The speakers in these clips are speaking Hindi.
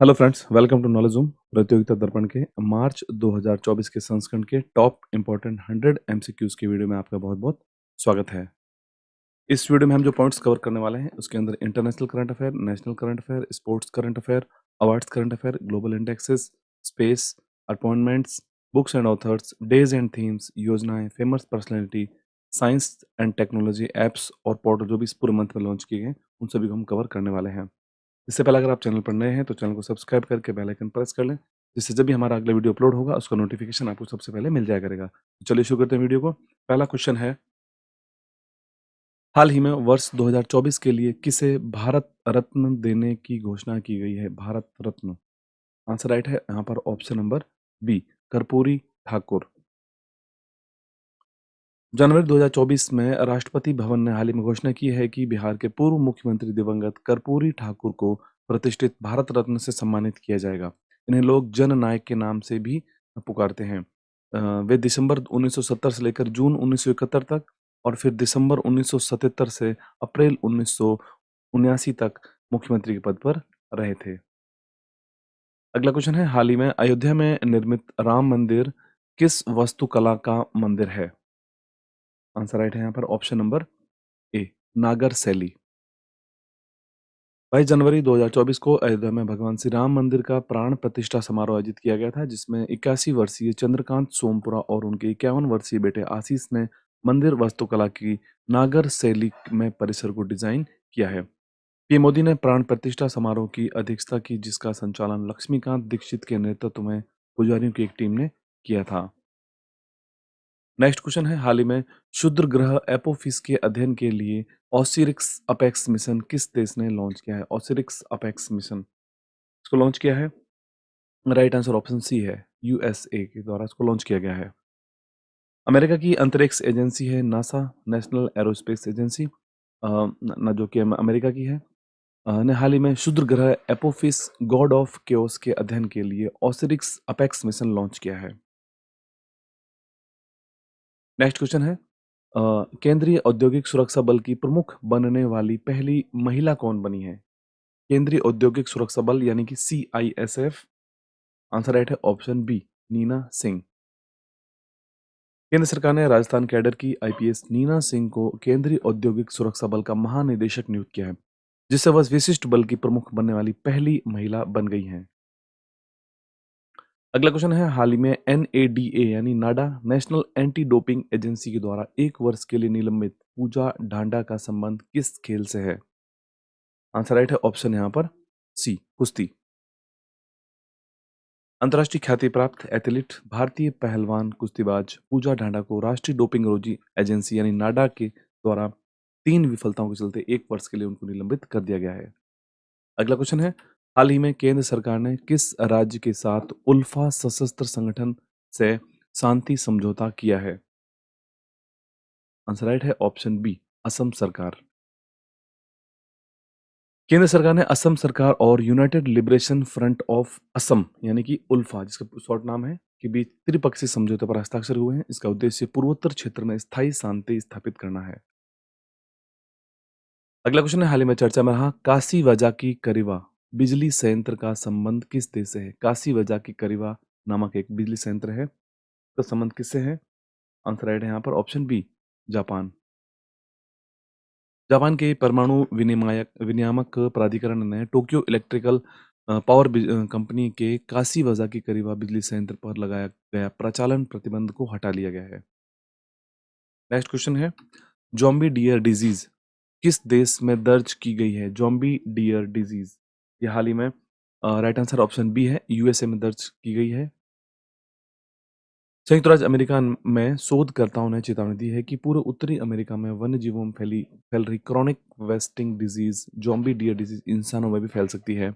Hello friends, welcome to knowledge zoom Pratiyogita Darpan के मार्च 2024 के संस्करण के टॉप इम्पोर्टेंट 100 एमसीक्यूज की वीडियो में आपका बहुत-बहुत स्वागत है। इस वीडियो में हम जो पॉइंट्स कवर करने वाले हैं, उसके अंदर international current affair, national current affair, sports current affair, awards current affair, global indexes, space, appointments, books and authors, days and themes, योजनाएं, famous personality, science and technology, apps और पोर्टल जो भी इस पूरे मंथ में लॉन्च किए गए, उन सभी को हम कवर करने वाले हैं। इससे पहले अगर आप चैनल पर नए हैं तो चैनल को सब्सक्राइब करके बेल आइकन प्रेस कर लें, जिससे जब भी हमारा अगला वीडियो अपलोड होगा उसका नोटिफिकेशन आपको सबसे पहले मिल जाया करेगा। तो चलिए शुरू करते हैं वीडियो को। पहला क्वेश्चन है, हाल ही में वर्ष 2024 के लिए किसे भारत रत्न देने की घोषणा की गई है? भारत रत्न। आंसर राइट है यहाँ पर option number B, Karpoori Thakur. जनवरी 2024 में राष्ट्रपति भवन ने हाल ही में घोषणा की है कि बिहार के पूर्व मुख्यमंत्री दिवंगत कर्पूरी ठाकुर को प्रतिष्ठित भारत रत्न से सम्मानित किया जाएगा। इन्हें लोग जन नायक के नाम से भी पुकारते हैं। वे दिसंबर 1970 से लेकर जून 1971 तक और फिर दिसंबर 1977 से अप्रैल 1979 तक मुख्यमंत्री के पद पर रहे थे। अगला क्वेश्चन है, हाल ही में अयोध्या में निर्मित राम मंदिर किस वास्तुकला का मंदिर है? आंसर राइट है यहाँ पर ऑप्शन नंबर ए, नागर शैली। 22 जनवरी 2024 को अयोध्या में भगवान श्री राम मंदिर का प्राण प्रतिष्ठा समारोह आयोजित किया गया था, जिसमें 81 वर्षीय चंद्रकांत सोमपुरा और उनके 51 वर्षीय बेटे आशीष ने मंदिर वास्तुकला की नागर शैली में परिसर को डिजाइन किया है। पीएम मोदी ने प्राण प्रतिष्ठा समारोह की अध्यक्षता की, जिसका संचालन लक्ष्मीकांत दीक्षित के नेतृत्व में पुजारियों की एक टीम ने किया था। नेक्स्ट क्वेश्चन है, हाल ही में क्षुद्र ग्रह एपोफिस के अध्ययन के लिए ऑसिरिक्स अपेक्स मिशन किस देश ने लॉन्च किया है? ऑसिरिक्स अपेक्स मिशन इसको लॉन्च किया है, राइट आंसर ऑप्शन सी है, यूएसए के द्वारा इसको लॉन्च किया गया है। अमेरिका की अंतरिक्ष एजेंसी है नासा, नेशनल एरोस्पेस एजेंसी, जो कि अमेरिका की है, ने हाल ही में क्षुद्र ग्रह एपोफिस गॉड ऑफ केओस के अध्ययन के लिए ऑसिरिक्स अपेक्स मिशन लॉन्च किया है। नेक्स्ट क्वेश्चन है, केंद्रीय औद्योगिक सुरक्षा बल की प्रमुख बनने वाली पहली महिला कौन बनी है? केंद्रीय औद्योगिक सुरक्षा बल यानी कि सीआईएसएफ। आंसर राइट है ऑप्शन बी, नीना सिंह। केंद्र सरकार ने राजस्थान कैडर की आईपीएस नीना सिंह को केंद्रीय औद्योगिक सुरक्षा बल का महानिदेशक नियुक्त किया है, जिससे वह विशिष्ट बल की प्रमुख बनने वाली पहली महिला बन गई हैं। अगला क्वेश्चन है, हाल ही में एनएडीए यानी नाडा, नेशनल एंटी डोपिंग एजेंसी के द्वारा 1 वर्ष के लिए निलंबित पूजा ढांडा का संबंध किस खेल से है? आंसर राइट है ऑप्शन यहाँ पर सी, कुश्ती। अंतर्राष्ट्रीय ख्याति प्राप्त एथलीट भारतीय पहलवान कुश्तीबाज पूजा ढांडा को राष्ट्रीय डोपिंग रोधी एजेंसी यानी नाडा के द्वारा 3 विफलताओं के चलते 1 वर्ष के लिए उनको निलंबित कर दिया गया है। अगला क्वेश्चन है, हाल ही में केंद्र सरकार ने किस राज्य के साथ उल्फा सशस्त्र संगठन से शांति समझौता किया है? आंसर राइट है ऑप्शन बी, असम सरकार। केंद्र सरकार ने असम सरकार और United liberation front of Assam यानी कि उल्फा, जिसका शॉर्ट नाम है, के बीच त्रिपक्षीय समझौते पर हस्ताक्षर हुए हैं। इसका उद्देश्य पूर्वोत्तर क्षेत्र में स्थायी शांति स्थापित करना है। अगला क्वेश्चन है, हाल ही में चर्चा में रहा काशी वजा की करीवा बिजली संयंत्र का संबंध किस देश से है? काशी वजा की करीवा नामक एक बिजली संयंत्र है, तो संबंध किससे है? आंसर राइट है यहाँ पर ऑप्शन बी, जापान। जापान के परमाणु विनियामक प्राधिकरण ने टोक्यो इलेक्ट्रिकल पावर कंपनी के काशीवाज़ाकी करीबा बिजली संयंत्र पर लगाया गया प्रचालन प्रतिबंध को हटा लिया गया है। नेक्स्ट क्वेश्चन है, जॉम्बी डियर डिजीज किस देश में दर्ज की गई है? जॉम्बी डियर डिजीज ये हाल ही में, राइट आंसर ऑप्शन बी है, यूएसए में दर्ज की गई है। संयुक्त राज्य अमेरिका में शोधकर्ताओं ने चेतावनी दी है कि पूरे उत्तरी अमेरिका में वन्य जीवों में फैल रही chronic wasting disease zombie deer disease इंसानों में भी फैल सकती है।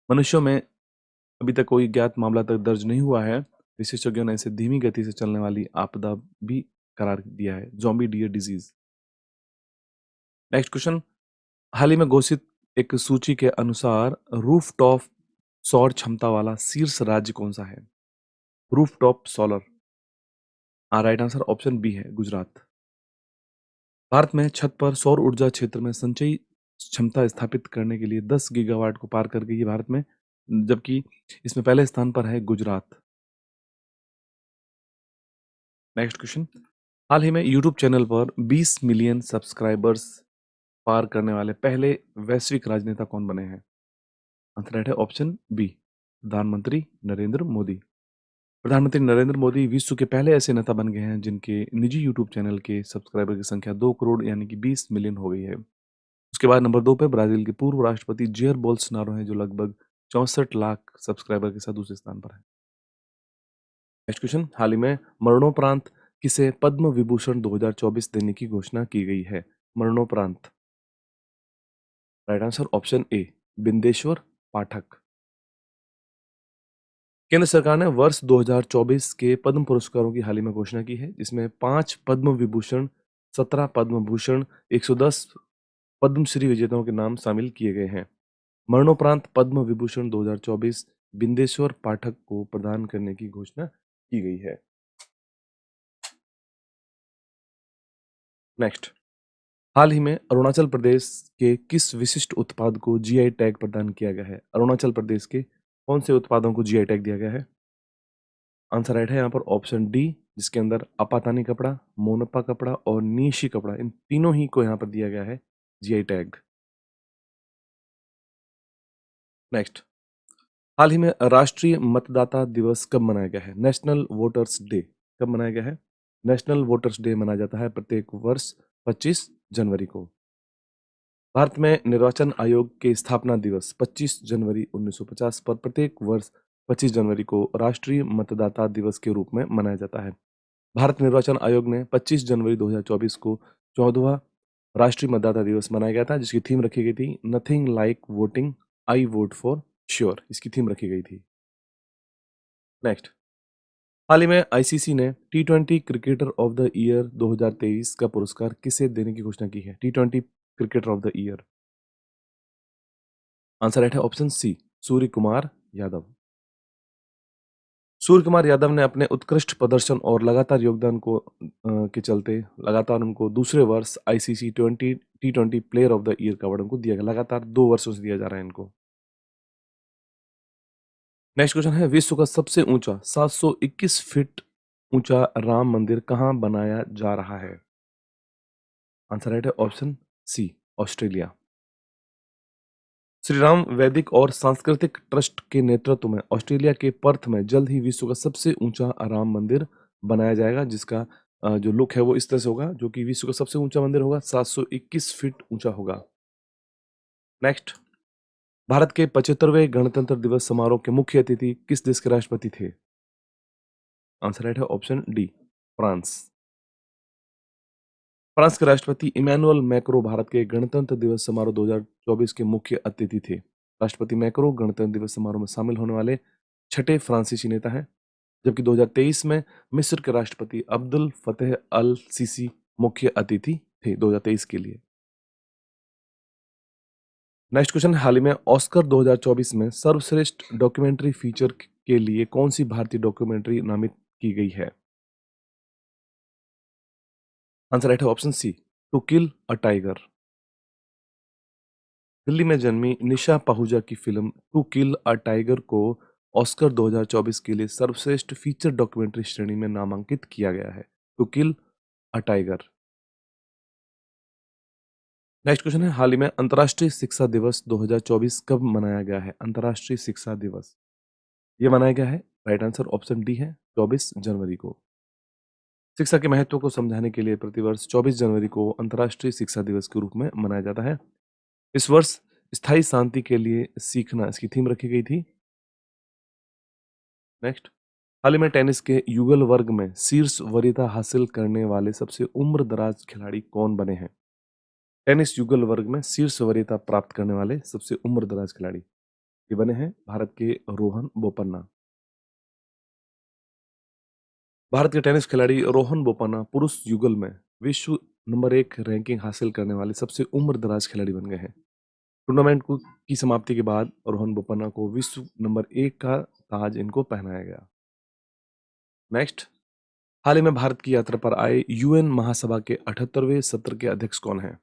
मनुष्यों में अभी तक कोई ज्ञात मामला तक दर्ज नहीं हुआ है। विशेषज्ञों ने इसे धीमी गति से चलने वाली आपदा भी करार दिया है, zombie deer disease. Next question, हाल ही में घोषित एक सूची के अनुसार रूफटॉप सौर क्षमता वाला शीर्ष राज्य कौन सा है? Rooftop solar, right answer option B है, गुजरात। भारत में छत पर सौर ऊर्जा क्षेत्र में संचयी क्षमता स्थापित करने के लिए 10 गीगावाट को पार कर गई है भारत में। जबकि इसमें पहले स्थान पर है गुजरात। नेक्स्ट क्वेश्चन, हाल ही में यूट्यूब चैनल पर 20 मिलियन सब्सक्राइबर्स पार करने वाले पहले वैश्विक राजनेता कौन बने हैं? आंसर राइट है ऑप्शन बी, प्रधानमंत्री नरेंद्र मोदी। प्रधानमंत्री नरेंद्र मोदी विश्व के पहले ऐसे नेता बन गए हैं जिनके निजी यूट्यूब चैनल के सब्सक्राइबर की संख्या 2 करोड़ यानी कि 20 मिलियन हो गई है। उसके बाद नंबर 2 पे ब्राजील के पूर्व राष्ट्रपति जेयर बोल्सोनारो हैं जो लगभग 64 लाख सब्सक्राइबर के साथ दूसरे स्थान पर है। नेक्स्ट क्वेश्चन, हाल ही में मरणोपरांत किसे पद्म विभूषण 2024 देने की घोषणा की गई है? मरणोपरांत, right answer option A, Bindeshwar Pathak. केंद्र सरकार ने वर्ष 2024 के पद्म पुरस्कारों की हाल ही में घोषणा की है, जिसमें 5 पद्म विभूषण, 17 पद्म भूषण, 110 पद्मश्री विजेताओं के नाम शामिल किए गए हैं। मरणोपरांत पद्म विभूषण 2024 बिंदेश्वर पाठक को प्रदान करने की घोषणा की गई है। नेक्स्ट, हाल ही में अरुणाचल प्रदेश के किस विशिष्ट उत्पाद को जीआई टैग प्रदान किया गया है? अरुणाचल प्रदेश के कौन से उत्पादों को जीआई टैग दिया गया है? आंसर राइट है यहाँ पर ऑप्शन डी, जिसके अंदर अपातानी कपड़ा, मोनपा कपड़ा और नीशी कपड़ा, इन तीनों ही को यहाँ पर दिया गया है जीआई टैग। नेक्स्ट, हाल ही में राष्ट्रीय मतदाता दिवस कब मनाया गया है? नेशनल वोटर्स डे कब मनाया गया है? नेशनल वोटर्स डे मनाया जाता है प्रत्येक वर्ष 25 जनवरी को। भारत में निर्वाचन आयोग के स्थापना दिवस 25 जनवरी 1950 पर प्रत्येक वर्ष 25 जनवरी को राष्ट्रीय मतदाता दिवस के रूप में मनाया जाता है। भारत निर्वाचन आयोग ने 25 जनवरी 2024 को 14वां राष्ट्रीय मतदाता दिवस मनाया गया था, जिसकी थीम रखी गई थी nothing like voting, I vote for sure, इसकी थीम रखी गई थी। नेक्स्ट, हाल ही में आईसीसी ने T20 cricketer of the year 2023 का पुरस्कार किसे देने की घोषणा की है? T20 cricketer of the year, answer right है ऑप्शन सी, सूर्य कुमार यादव। सूर्य कुमार यादव ने अपने उत्कृष्ट प्रदर्शन और लगातार योगदान के चलते लगातार उनको दूसरे वर्ष ICC T20 player of the year का अवार्ड उनको दिया गया। लगातार 2 वर्षों से दिया जा रहा है इनको। नेक्स्ट क्वेश्चन है, विश्व का सबसे ऊंचा 721 फीट ऊंचा राम मंदिर कहाँ बनाया जा रहा है? आंसर राइट है option C, Australia. Shri Ram वैदिक और सांस्कृतिक ट्रस्ट के नेतृत्व में ऑस्ट्रेलिया के पर्थ में जल्द ही विश्व का सबसे ऊंचा राम मंदिर बनाया जाएगा, जिसका जो लुक है वो इस तरह से होगा, जो कि विश्व का सबसे ऊंचा मंदिर होगा, 721 फीट ऊंचा होगा। नेक्स्ट, भारत के 75वें गणतंत्र दिवस समारोह के मुख्य अतिथि किस देश के राष्ट्रपति थे? आंसर राइट है ऑप्शन डी, फ्रांस। फ्रांस के राष्ट्रपति इमैनुअल मैक्रो भारत के गणतंत्र दिवस समारोह 2024 के मुख्य अतिथि थे। राष्ट्रपति मैक्रो गणतंत्र दिवस समारोह में शामिल होने वाले छठे फ्रांसीसी नेता हैं, जबकि 2023 में मिस्र के राष्ट्रपति अब्दुल फतेह अल सीसी मुख्य अतिथि थे 2023 के लिए। नेक्स्ट क्वेश्चन, हाल ही में ऑस्कर 2024 में सर्वश्रेष्ठ डॉक्यूमेंट्री फीचर के लिए कौन सी भारतीय डॉक्यूमेंट्री नामित की गई है? आंसर राइट है option C, to kill a tiger. Delhi में जन्मी निशा पाहुजा की film to kill a tiger को ऑस्कर 2024 के लिए सर्वश्रेष्ठ फीचर डॉक्यूमेंट्री श्रेणी में नामांकित किया गया है। To kill a tiger. Next question है, हाल ही में अंतर्राष्ट्रीय शिक्षा दिवस 2024 कब मनाया गया है? अंतर्राष्ट्रीय शिक्षा दिवस ये मनाया गया है, राइट आंसर ऑप्शन डी है, 24 जनवरी को। शिक्षा के महत्व को समझाने के लिए प्रतिवर्ष 24 जनवरी को अंतर्राष्ट्रीय शिक्षा दिवस के रूप में मनाया जाता है। इस वर्ष स्थायी शांति के लिए सीखना इसकी थीम रखी गई थी। नेक्स्ट, हाल ही में टेनिस के युगल वर्ग में शीर्ष वरीयता हासिल करने वाले सबसे उम्र दराज खिलाड़ी कौन बने हैं? टेनिस युगल वर्ग में शीर्ष वरीयता प्राप्त करने वाले सबसे उम्र दराज खिलाड़ी ये बने हैं भारत के रोहन बोपन्ना। भारत के टेनिस खिलाड़ी रोहन बोपन्ना पुरुष युगल में विश्व नंबर 1 रैंकिंग हासिल करने वाले सबसे उम्र दराज खिलाड़ी बन गए हैं। टूर्नामेंट की समाप्ति के बाद रोहन बोपन्ना को विश्व नंबर 1 का ताज इनको पहनाया गया। नेक्स्ट, हाल ही में भारत की यात्रा पर आए यूएन महासभा के 78वें सत्र के अध्यक्ष कौन हैं?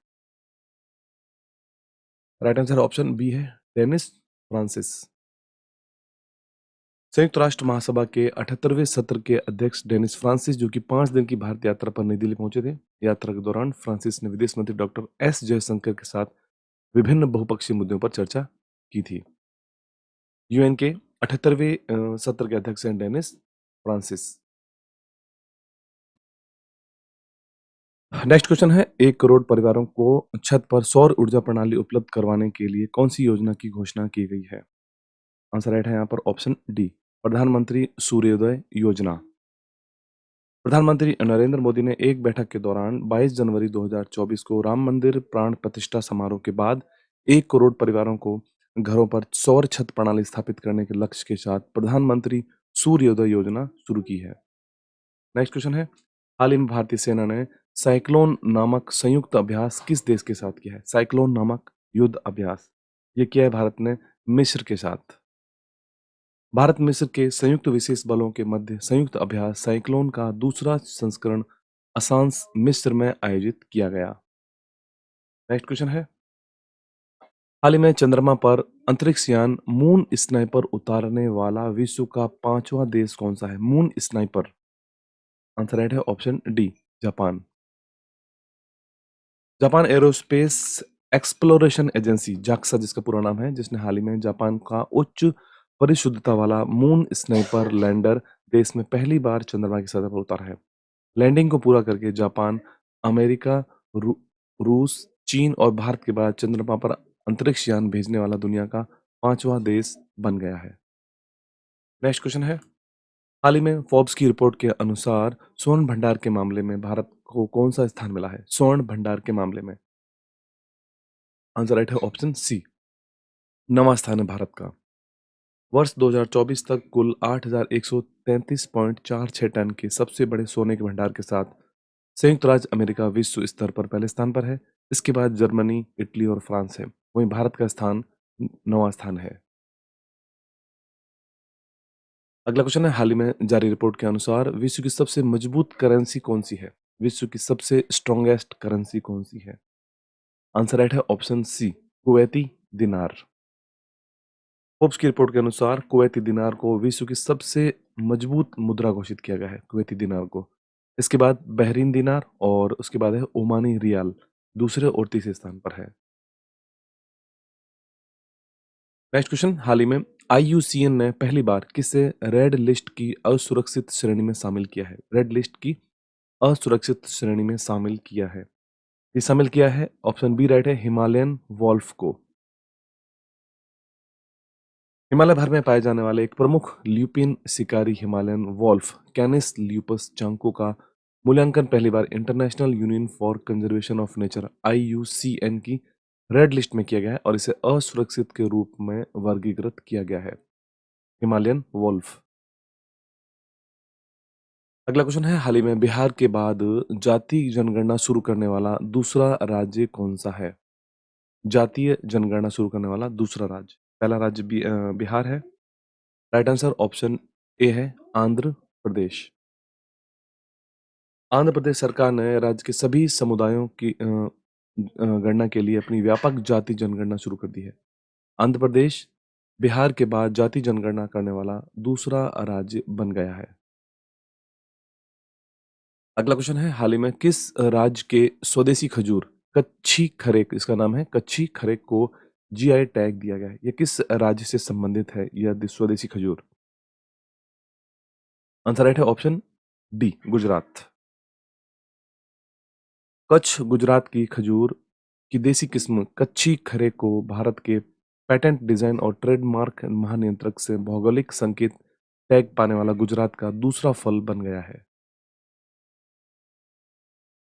राइट आंसर ऑप्शन बी है, डेनिस फ्रांसिस। संयुक्त राष्ट्र महासभा के 78वें सत्र के अध्यक्ष डेनिस फ्रांसिस, जो कि 5 दिन की भारत यात्रा पर नई दिल्ली पहुंचे थे। यात्रा के दौरान फ्रांसिस ने विदेश मंत्री डॉक्टर एस जयशंकर के साथ विभिन्न बहुपक्षीय मुद्दों पर चर्चा की थी। यूएन के 78वें सत्र के अध्यक्ष हैं डेनिस फ्रांसिस। नेक्स्ट क्वेश्चन है, 1 करोड़ परिवारों को छत पर सौर ऊर्जा प्रणाली उपलब्ध करवाने के लिए कौन सी योजना की घोषणा की गई है? आंसर राइट है यहाँ पर ऑप्शन डी, प्रधानमंत्री सूर्योदय योजना। प्रधानमंत्री नरेंद्र मोदी ने एक बैठक के दौरान 22 जनवरी 2024 को राम मंदिर प्राण प्रतिष्ठा समारोह के बाद 1 करोड़ परिवारों को घरों पर सौर छत प्रणाली स्थापित करने के लक्ष्य के साथ प्रधानमंत्री सूर्योदय योजना शुरू की है। नेक्स्ट क्वेश्चन है, हाल ही में भारतीय सेना ने साइक्लोन नामक संयुक्त अभ्यास किस देश के साथ किया है? साइक्लोन नामक युद्ध अभ्यास ये किया है भारत ने मिस्र के साथ। भारत मिस्र के संयुक्त विशेष बलों के मध्य संयुक्त अभ्यास साइक्लोन का दूसरा संस्करण असांस मिस्र में आयोजित किया गया। नेक्स्ट क्वेश्चन है, हाल ही में चंद्रमा पर अंतरिक्ष यान मून स्नाइपर उतारने वाला विश्व का 5वां देश कौन सा है? Moon sniper. आंसर राइट है option D, Japan. Japan aerospace exploration agency JAXA जिसका पूरा नाम है, जिसने हाल ही में जापान का उच्च परिशुद्धता वाला मून स्नाइपर लैंडर देश में पहली बार चंद्रमा की सतह पर उतारा है। लैंडिंग को पूरा करके जापान, अमेरिका, रूस, चीन और भारत के बाद चंद्रमा पर अंतरिक्ष यान भेजने वाला दुनिया का 5वां देश बन गया है। नेक्स्ट क्वेश्चन है, हाल ही में फोर्ब्स की रिपोर्ट के अनुसार स्वर्ण भंडार के मामले में भारत को कौन सा स्थान मिला है? स्वर्ण भंडार के मामले में आंसर राइट है ऑप्शन सी, 9वां स्थान है भारत का। वर्ष 2024 तक कुल 8,133.46 टन के सबसे बड़े सोने के भंडार के साथ संयुक्त राज्य अमेरिका विश्व स्तर पर पहले स्थान पर है। इसके बाद जर्मनी, इटली और फ्रांस है। वहीं भारत का स्थान 9वां स्थान है। अगला क्वेश्चन है, हाल ही में जारी रिपोर्ट के अनुसार विश्व की सबसे मजबूत करेंसी कौन सी है? विश्व की सबसे स्ट्रॉन्गेस्ट करेंसी कौन सी है? आंसर राइट है ऑप्शन सी, कुवैती दिनार। फोर्ब्स की रिपोर्ट के अनुसार कुवैती दिनार को विश्व की सबसे मजबूत मुद्रा घोषित किया गया है, कुवैती दिनार को। इसके बाद बहरीन दिनार और उसके बाद है ओमानी रियाल, दूसरे और तीसरे स्थान पर है। नेक्स्ट क्वेश्चन, हाल ही में आईयूसीएन ने पहली बार किसे रेड लिस्ट की असुरक्षित श्रेणी में शामिल किया है? रेड लिस्ट की असुरक्षित श्रेणी में शामिल किया है। ये शामिल किया है ऑप्शन बी राइट है, हिमालयन वॉल्फ को। हिमालय भर में पाए जाने वाले एक प्रमुख ल्यूपिन शिकारी Himalayan wolf canis lupus chanco का मूल्यांकन पहली बार International Union for Conservation of Nature IUCN की रेड लिस्ट में किया गया है और इसे असुरक्षित के रूप में वर्गीकृत किया गया है, हिमालयन वॉल्फ। अगला क्वेश्चन है, हाल ही में बिहार के बाद जातीय जनगणना शुरू करने वाला दूसरा राज्य कौन सा है? जातीय जनगणना शुरू करने वाला दूसरा राज्य, पहला राज्य बिहार है। राइट आंसर ऑप्शन ए है, आंध्र प्रदेश। आंध्र प्रदेश सरकार ने राज्य के सभी समुदायों की गणना के लिए अपनी व्यापक जाति जनगणना शुरू कर दी है। आंध्र प्रदेश बिहार के बाद जाति जनगणना करने वाला दूसरा राज्य बन गया है। अगला क्वेश्चन है, हाल ही में किस राज्य के स्वदेशी खजूर कच्छी खरेक, इसका नाम है कच्छी खरेक, को जीआई टैग दिया गया है? ये किस राज्य से संबंधित है यह स्वदेशी खजूर? आंसर राइट है ऑप्शन डी, गुजरात। कच्छ गुजरात की खजूर की देसी किस्म कच्छी खरे को भारत के पेटेंट डिजाइन और ट्रेडमार्क महानियंत्रक से भौगोलिक संकेत टैग पाने वाला गुजरात का दूसरा फल बन गया है।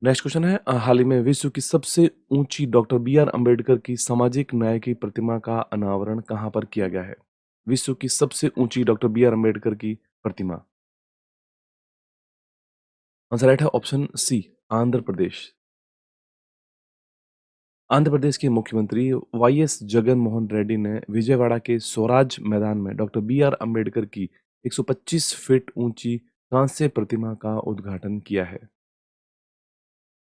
नेक्स्ट क्वेश्चन है, हाल ही में विश्व की सबसे ऊंची डॉक्टर बी आर अम्बेडकर की सामाजिक न्याय की प्रतिमा का अनावरण कहां पर किया गया है? विश्व की सबसे ऊंची डॉक्टर बी आर अम्बेडकर की प्रतिमा। आंसर राइट है ऑप्शन सी, आंध्र प्रदेश। आंध्र प्रदेश के मुख्यमंत्री वाईएस जगन मोहन रेड्डी ने विजयवाड़ा के स्वराज मैदान में डॉक्टर बी आर अम्बेडकर की 125 फीट ऊंची कांस्य प्रतिमा का उद्घाटन किया है।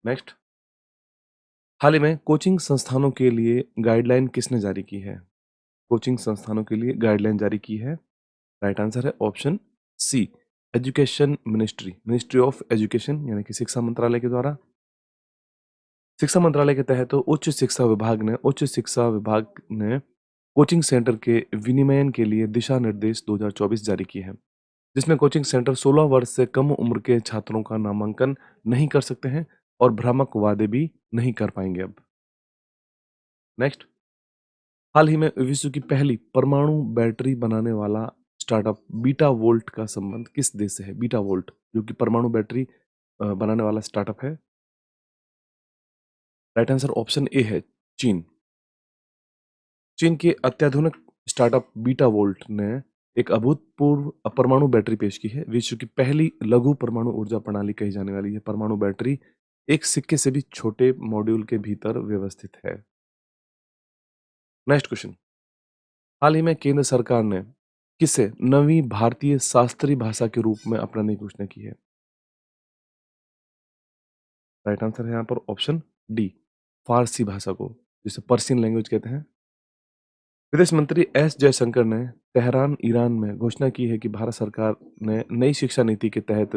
नेक्स्ट, हाल ही में कोचिंग संस्थानों के लिए गाइडलाइन किसने जारी की है? कोचिंग संस्थानों के लिए गाइडलाइन जारी की है राइट आंसर है option C, education ministry, ministry of education यानी कि शिक्षा मंत्रालय के द्वारा। शिक्षा मंत्रालय के तहत उच्च शिक्षा विभाग ने कोचिंग सेंटर के विनियमन के लिए दिशा निर्देश 2024 जारी किए हैं, जिसमें कोचिंग सेंटर 16 वर्ष से कम उम्र के छात्रों का नामांकन नहीं कर सकते हैं और भ्रामक वादे भी नहीं कर पाएंगे अब। नेक्स्ट, हाल ही में विश्व की पहली परमाणु बैटरी बनाने वाला स्टार्टअप बीटा वोल्ट का संबंध किस देश से है? बीटा वोल्ट जो कि परमाणु बैटरी बनाने वाला स्टार्टअप है। राइट आंसर ऑप्शन ए है, चीन। चीन के अत्याधुनिक स्टार्टअप बीटा वोल्ट ने एक अभूतपूर्व परमाणु बैटरी पेश की है। विश्व की पहली लघु परमाणु ऊर्जा प्रणाली कही जाने वाली है परमाणु बैटरी एक सिक्के से भी छोटे मॉड्यूल के भीतर व्यवस्थित है। नेक्स्ट क्वेश्चन, हाल ही में केंद्र सरकार ने किसे नवी भारतीय शास्त्रीय भाषा के रूप में अपनाने की घोषणा की है? राइट आंसर है यहाँ पर ऑप्शन डी, फारसी भाषा को, जिसे पर्शियन लैंग्वेज कहते हैं। विदेश मंत्री एस जयशंकर ने तेहरान, ईरान में घोषणा की है कि भारत सरकार ने नई शिक्षा नीति के तहत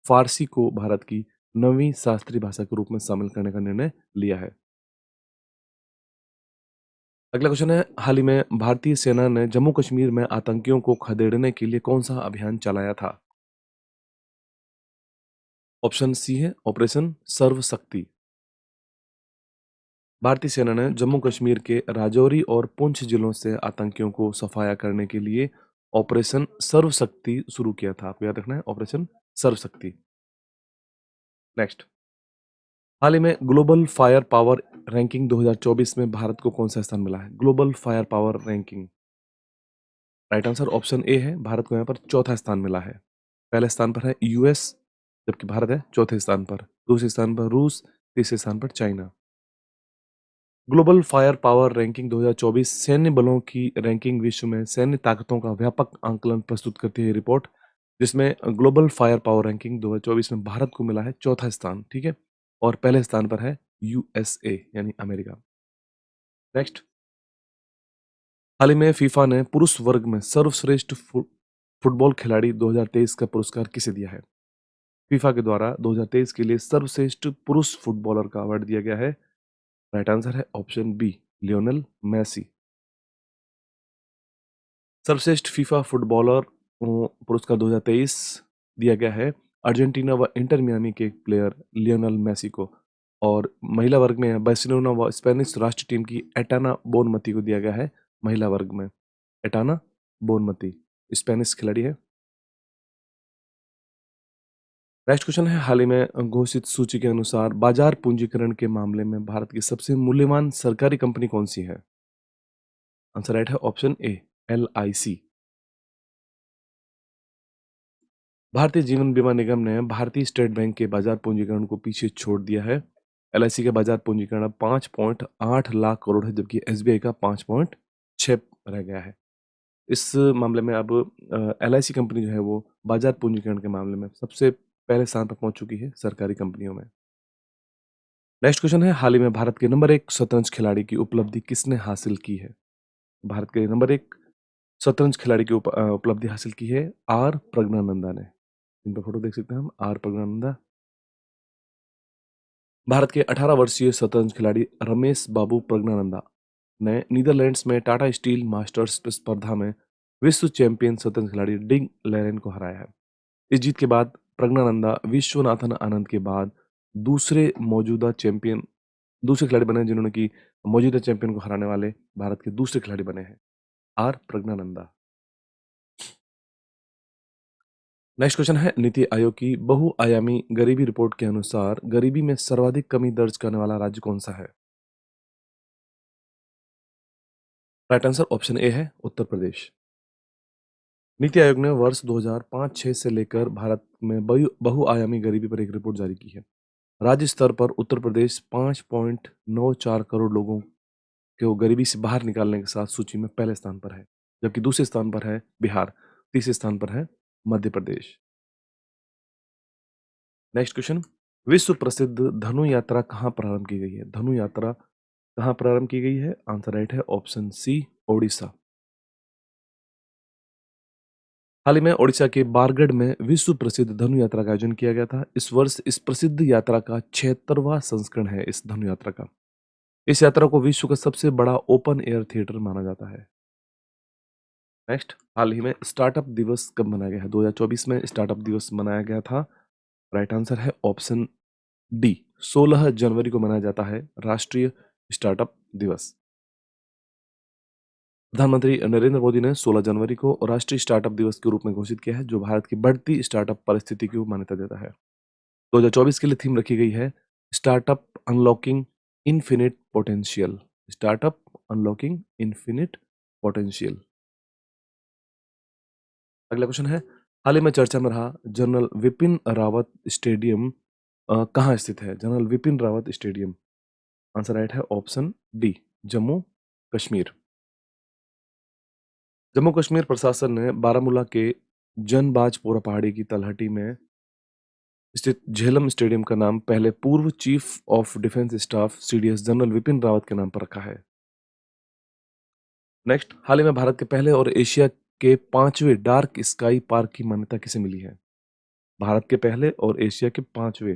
फारसी को भारत की नवीं शास्त्रीय भाषा के रूप में शामिल करने का निर्णय लिया है। अगला क्वेश्चन है, हाल ही में भारतीय सेना ने जम्मू कश्मीर में आतंकियों को खदेड़ने के लिए कौन सा अभियान चलाया था? ऑप्शन सी है ऑपरेशन सर्वशक्ति। भारतीय सेना ने जम्मू कश्मीर के राजौरी और पुंछ जिलों से आतंकियों को सफाया करने के लिए ऑपरेशन सर्वशक्ति शुरू किया था। आपको याद रखना है, ऑपरेशन सर्वशक्ति। नेक्स्ट, हाल ही में ग्लोबल फायर पावर रैंकिंग 2024 में भारत को कौन सा स्थान मिला है? Global fire power ranking, right answer option ए है, भारत को यहाँ पर चौथा स्थान मिला है। पहले स्थान पर है यूएस, जबकि भारत है चौथे स्थान पर। दूसरे स्थान पर रूस, तीसरे स्थान पर China. Global fire power ranking 2024 सैन्य बलों की रैंकिंग विश्व में सैन्य ताकतों का व्यापक आंकलन प्रस्तुत करती है रिपोर्ट, जिसमें ग्लोबल फायर पावर रैंकिंग 2024 में भारत को मिला है चौथा स्थान, ठीक है, और पहले स्थान पर है यूएसए यानी अमेरिका। नेक्स्ट, हाल ही में फीफा ने पुरुष वर्ग में सर्वश्रेष्ठ फुटबॉल खिलाड़ी 2023 का पुरस्कार किसे दिया है? फीफा के द्वारा 2023 के लिए सर्वश्रेष्ठ पुरुष फुटबॉलर का अवार्ड दिया गया है। राइट आंसर है ऑप्शन बी, लियोनेल मेसी। सर्वश्रेष्ठ फीफा फुटबॉलर पुरस्कार 2023 दिया गया है अर्जेंटीना व इंटर मियामी के एक प्लेयर लियोनेल मेसी को, और महिला वर्ग में बार्सिलोना व स्पेनिश राष्ट्रीय टीम की एटाना बोनमती को दिया गया है। महिला वर्ग में एटाना बोनमती स्पेनिश खिलाड़ी है। नेक्स्ट क्वेश्चन है, हाल ही में घोषित सूची के अनुसार बाजार पूंजीकरण के मामले में भारत की सबसे मूल्यवान सरकारी कंपनी कौन सी है? आंसर राइट है ऑप्शन ए, एल आई सी। भारतीय जीवन बीमा निगम ने भारतीय स्टेट बैंक के बाजार पूंजीकरण को पीछे छोड़ दिया है। एलआईसी का बाजार पूंजीकरण अब 5.8 लाख करोड़ है, जबकि एसबीआई का 5.6 रह गया है। इस मामले में अब एलआईसी कंपनी जो है वो बाजार पूंजीकरण के मामले में सबसे पहले स्थान पर पहुंच चुकी है सरकारी कंपनियों में। नेक्स्ट क्वेश्चन है, हाल ही में भारत के नंबर 1 शतरंज खिलाड़ी की उपलब्धि किसने हासिल की है? भारत के नंबर 1 शतरंज खिलाड़ी की उपलब्धि हासिल की है आर प्रज्ञानंदा ने। इनका फोटो देख सकते हैं हम, आर प्रज्ञानंदा। भारत के 18 वर्षीय शतरंज खिलाड़ी रमेश बाबू प्रज्ञानंदा ने नीदरलैंड्स में टाटा स्टील मास्टर्स स्पर्धा में विश्व चैंपियन शतरंज खिलाड़ी डिंग लेरेन को हराया है। इस जीत के बाद प्रज्ञानंदा विश्वनाथन आनंद के बाद दूसरे खिलाड़ी बने जिन्होंने की मौजूदा चैंपियन को हराने वाले भारत के दूसरे खिलाड़ी बने हैं, आर प्रज्ञानंदा। नेक्स्ट क्वेश्चन है, नीति आयोग की बहुआयामी गरीबी रिपोर्ट के अनुसार गरीबी में सर्वाधिक कमी दर्ज करने वाला राज्य कौन सा है? राइट आंसर ऑप्शन ए है, उत्तर प्रदेश। नीति आयोग ने वर्ष 2005-6 से लेकर भारत में बहुआयामी गरीबी पर एक रिपोर्ट जारी की है। राज्य स्तर पर उत्तर प्रदेश 5.94 करोड़ लोगों को गरीबी से बाहर निकालने के साथ सूची में पहले स्थान पर है, जबकि दूसरे स्थान पर है बिहार, तीसरे स्थान पर है मध्य प्रदेश। नेक्स्ट क्वेश्चन, विश्व प्रसिद्ध धनु यात्रा कहाँ प्रारंभ की गई है? धनु यात्रा कहाँ प्रारंभ की गई है? आंसर राइट है ऑप्शन सी, ओडिशा। हाल ही में ओडिशा के बारगढ़ में विश्व प्रसिद्ध धनु यात्रा का आयोजन किया गया था। इस वर्ष इस प्रसिद्ध यात्रा का 76वां संस्करण है इस धनु यात्रा का। इस यात्रा को विश्व का सबसे बड़ा ओपन एयर थिएटर माना जाता है। नेक्स्ट, हाल ही में स्टार्टअप दिवस कब मनाया गया है? 2024 में स्टार्टअप दिवस मनाया गया था। राइट आंसर है ऑप्शन डी। 16 जनवरी को मनाया जाता है राष्ट्रीय स्टार्टअप दिवस। प्रधानमंत्री नरेंद्र मोदी ने 16 जनवरी को राष्ट्रीय स्टार्टअप दिवस के रूप में घोषित किया है, जो भारत की बढ़ती स्टार्टअप परिस्थिति को मान्यता देता है। 2024 के लिए थीम रखी गई है startup unlocking infinite potential. Startup unlocking infinite potential. अगला क्वेश्चन है, हाल ही में चर्चा में रहा जनरल विपिन रावत स्टेडियम कहाँ स्थित है? General Vipin Rawat stadium. Answer right है ऑप्शन डी, जम्मू कश्मीर। जम्मू कश्मीर प्रशासन ने बारामूला के जनबाजपोरा पहाड़ी की तलहटी में स्थित झेलम स्टेडियम का नाम पहले पूर्व chief of defence staff CDS general Vipin Rawat के नाम पर रखा है। नेक्स्ट, हाल ही में भारत के पहले और एशिया के 5वें डार्क स्काई पार्क की मान्यता किसे मिली है? भारत के पहले और एशिया के 5वें।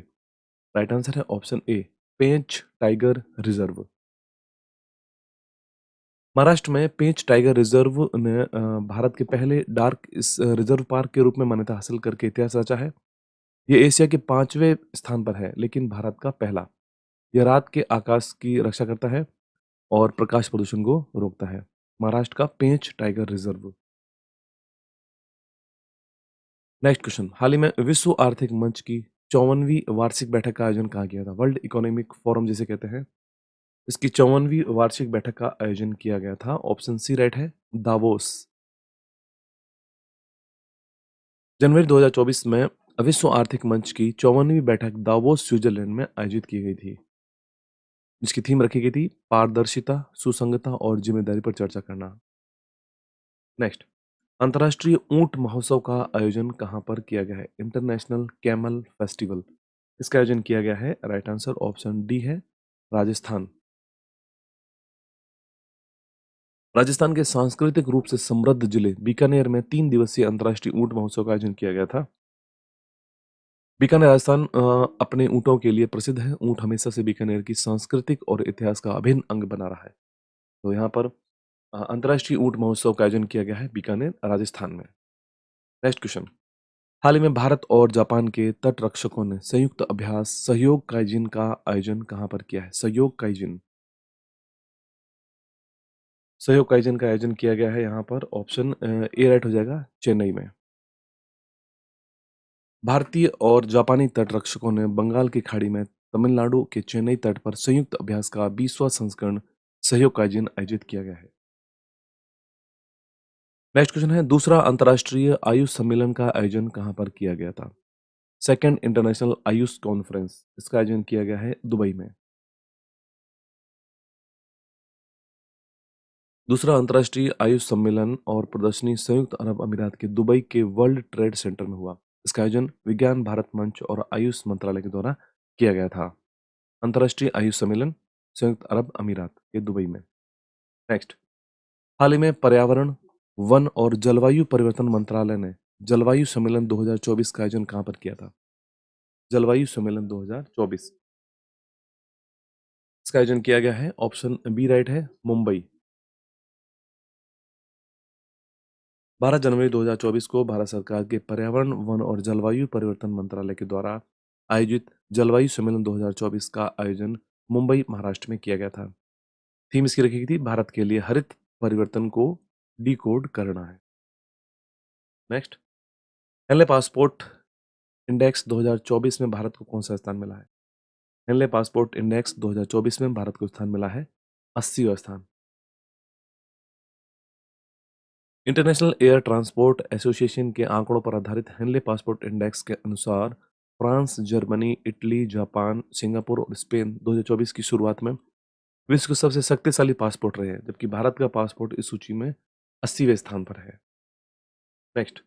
राइट आंसर है option A, Pench tiger reserve. Maharashtra में पेंच टाइगर रिजर्व ने भारत के पहले डार्क इस रिजर्व पार्क के रूप में मान्यता हासिल करके इतिहास रचा है। ये एशिया के 5वें स्थान पर है, लेकिन भारत का पहला। यह रात के आकाश की रक्षा करता है और प्रकाश प्रदूषण को रोकता है। महाराष्ट्र का पेंच टाइगर रिजर्व। नेक्स्ट क्वेश्चन, हाल ही में विश्व आर्थिक मंच की 54वीं वार्षिक बैठक का आयोजन कहाँ किया था? वर्ल्ड इकोनॉमिक फोरम जिसे कहते हैं, इसकी 54वीं वार्षिक बैठक का आयोजन किया गया था। ऑप्शन सी राइट है, दावोस। जनवरी 2024 में विश्व आर्थिक मंच की 54वीं बैठक दावोस स्विट्जरलैंड में आयोजित की गई थी, जिसकी थीम रखी गई थी पारदर्शिता, सुसंगतता और जिम्मेदारी पर चर्चा करना। नेक्स्ट, अंतर्राष्ट्रीय ऊंट महोत्सव का आयोजन कहाँ पर किया गया है? International camel festival. इसका आयोजन किया गया है। राइट आंसर ऑप्शन डी है, राजस्थान। राजस्थान के सांस्कृतिक रूप से समृद्ध जिले बीकानेर में 3 दिवसीय अंतर्राष्ट्रीय ऊंट महोत्सव का आयोजन किया गया था। बीकानेर राजस्थान अपने ऊंटों के लिए प्रसिद्ध है। ऊंट हमेशा से बीकानेर की सांस्कृतिक और इतिहास का अभिन्न अंग बना रहा है। तो यहाँ पर अंतर्राष्ट्रीय ऊंट महोत्सव का आयोजन किया गया है बीकानेर राजस्थान में। नेक्स्ट क्वेश्चन, हाल ही में भारत और जापान के तट रक्षकों ने संयुक्त अभ्यास सहयोग काइजिन का आयोजन कहाँ पर किया है? सहयोग काइजिन। सहयोग काइजिन का आयोजन किया गया है यहाँ पर ऑप्शन ए राइट हो जाएगा, चेन्नई में। भारतीय और जापानी तट रक्षकों ने बंगाल की खाड़ी में तमिलनाडु के चेन्नई तट पर संयुक्त अभ्यास का 20वां संस्करण सहयोग काइजिन आयोजित किया गया है। नेक्स्ट क्वेश्चन है, दूसरा अंतर्राष्ट्रीय आयुष सम्मेलन का आयोजन कहाँ पर किया गया था? सेकेंड इंटरनेशनल आयुष कॉन्फ्रेंस, इसका आयोजन किया गया है दुबई में। दूसरा अंतर्राष्ट्रीय आयुष सम्मेलन और प्रदर्शनी संयुक्त अरब अमीरात के दुबई के वर्ल्ड ट्रेड सेंटर में हुआ। इसका आयोजन विज्ञान भारत मंच और आयुष मंत्रालय के द्वारा किया गया था। अंतर्राष्ट्रीय आयुष सम्मेलन संयुक्त अरब अमीरात के दुबई में। नेक्स्ट, हाल ही में पर्यावरण, वन और जलवायु परिवर्तन मंत्रालय ने जलवायु सम्मेलन 2024 का आयोजन कहाँ पर किया था? जलवायु सम्मेलन 2024, इसका आयोजन किया गया है ऑप्शन बी राइट है, मुंबई। 12 जनवरी 2024 को भारत सरकार के पर्यावरण, वन और जलवायु परिवर्तन मंत्रालय के द्वारा आयोजित जलवायु सम्मेलन 2024 का आयोजन मुंबई, महाराष्ट्र में किया गया था। थीम इसकी रखी गई थी, भारत के लिए हरित परिवर्तन को डिकोड करना है। नेक्स्ट, हेनले पासपोर्ट इंडेक्स 2024 में भारत को कौन सा स्थान मिला है? हेनले पासपोर्ट इंडेक्स 2024 में भारत को स्थान मिला है 80वां स्थान। इंटरनेशनल एयर ट्रांसपोर्ट एसोसिएशन के आंकड़ों पर आधारित हेनले पासपोर्ट इंडेक्स के अनुसार France, Germany, Italy, Japan, Singapore और स्पेन 2024 की शुरुआत में विश्व के सबसे शक्तिशाली पासपोर्ट रहे हैं, जबकि भारत का पासपोर्ट इस सूची में 80वें स्थान पर है। नेक्स्ट,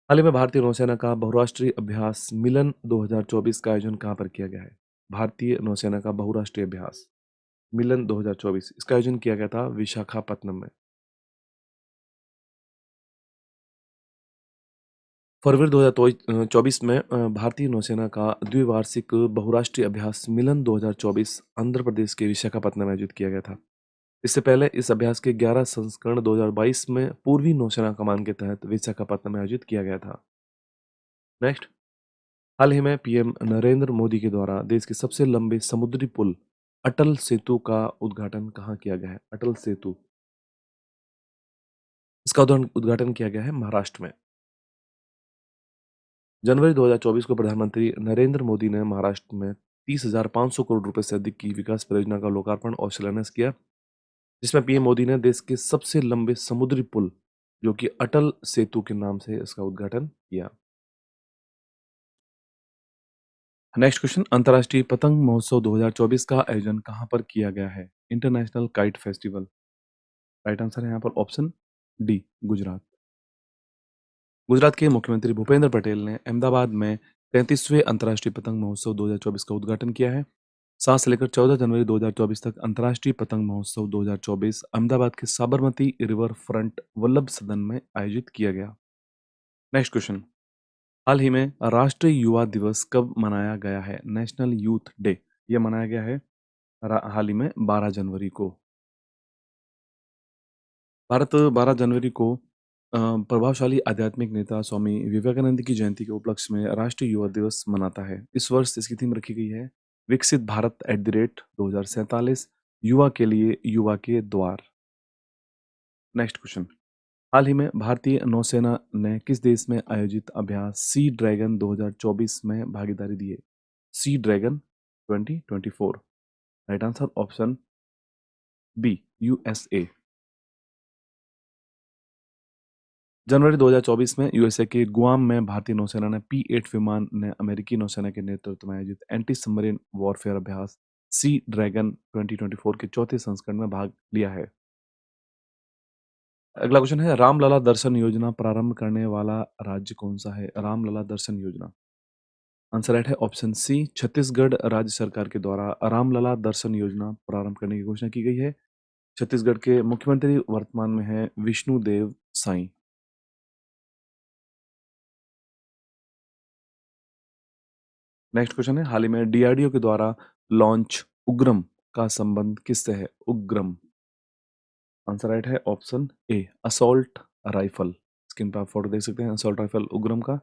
हाल ही में भारतीय नौसेना का बहुराष्ट्रीय अभ्यास मिलन 2024 का आयोजन कहाँ पर किया गया है? भारतीय नौसेना का बहुराष्ट्रीय अभ्यास मिलन 2024, इसका आयोजन किया गया था विशाखापत्तनम में। फरवरी 2024 में भारतीय नौसेना का द्विवार्षिक बहुराष्ट्रीय अभ्यास मिलन 2024 आंध्र प्रदेश के विशाखापत्तनम में आयोजित किया गया था। इससे पहले इस अभ्यास के 11 संस्करण 2022 में पूर्वी नौसेना कमान के तहत विशाखापत्तनम में आयोजित किया गया था। नेक्स्ट, हाल ही में पीएम नरेंद्र मोदी के द्वारा देश के सबसे लंबे समुद्री पुल अटल सेतु का उद्घाटन कहाँ किया गया है? अटल सेतु, इसका उद्घाटन किया गया है महाराष्ट्र में। जनवरी 2024 को प्रधानमंत्री नरेंद्र मोदी ने महाराष्ट्र में 30,500 करोड़ रुपए से अधिक की विकास परियोजना का लोकार्पण और शिलान्यास किया, जिसमें पीएम मोदी ने देश के सबसे लंबे समुद्री पुल जो कि अटल सेतु के नाम से इसका उद्घाटन किया। नेक्स्ट क्वेश्चन, अंतर्राष्ट्रीय पतंग महोत्सव 2024 का आयोजन कहां पर किया गया है? International kite festival. Right answer है यहाँ पर ऑप्शन डी, गुजरात। गुजरात के मुख्यमंत्री भूपेंद्र पटेल ने अहमदाबाद में 33वें अंतर्राष्ट्रीय पतंग महोत्सव 2024 का उद्घाटन किया है। 7 से लेकर 14 जनवरी 2024 तक अंतर्राष्ट्रीय पतंग महोत्सव 2024 अहमदाबाद के साबरमती रिवर फ्रंट वल्लभ सदन में आयोजित किया गया। नेक्स्ट क्वेश्चन, हाल ही में राष्ट्रीय युवा दिवस कब मनाया गया है? नेशनल यूथ डे यह मनाया गया है हाल ही में 12 जनवरी को। भारत 12 जनवरी को प्रभावशाली आध्यात्मिक नेता स्वामी विवेकानंद की जयंती के उपलक्ष्य में राष्ट्रीय युवा दिवस मनाता है। इस वर्ष इसकी थीम रखी गई है विकसित भारत @ 2047, युवा के लिए युवा के द्वार। नेक्स्ट क्वेश्चन, हाल ही में भारतीय नौसेना ने किस देश में आयोजित अभ्यास सी ड्रैगन 2024 में भागीदारी दी है? Sea dragon 2024। Right answer option B, USA. जनवरी 2024 में यूएसए के गुआम में भारतीय नौसेना ने P-8 विमान ने अमेरिकी नौसेना के नेतृत्व में आयोजित एंटी सबमरीन वॉरफेयर अभ्यास सी ड्रैगन 2024 के चौथे संस्करण में भाग लिया है। अगला क्वेश्चन है, रामलला दर्शन योजना प्रारंभ करने वाला राज्य कौन सा है? रामलला दर्शन योजना, आंसर राइट है ऑप्शन सी, छत्तीसगढ़ राज्य सरकार के द्वारा रामलला दर्शन योजना प्रारंभ करने की घोषणा की गई है। छत्तीसगढ़ के मुख्यमंत्री वर्तमान में है विष्णुदेव साई। नेक्स्ट क्वेश्चन है, हाल ही में डीआरडीओ के द्वारा लॉन्च उग्रम का संबंध किससे है? उग्रम, आंसर राइट है option A, assault rifle. Screen पर आप फोटो देख सकते हैं असॉल्ट राइफल उग्रम का।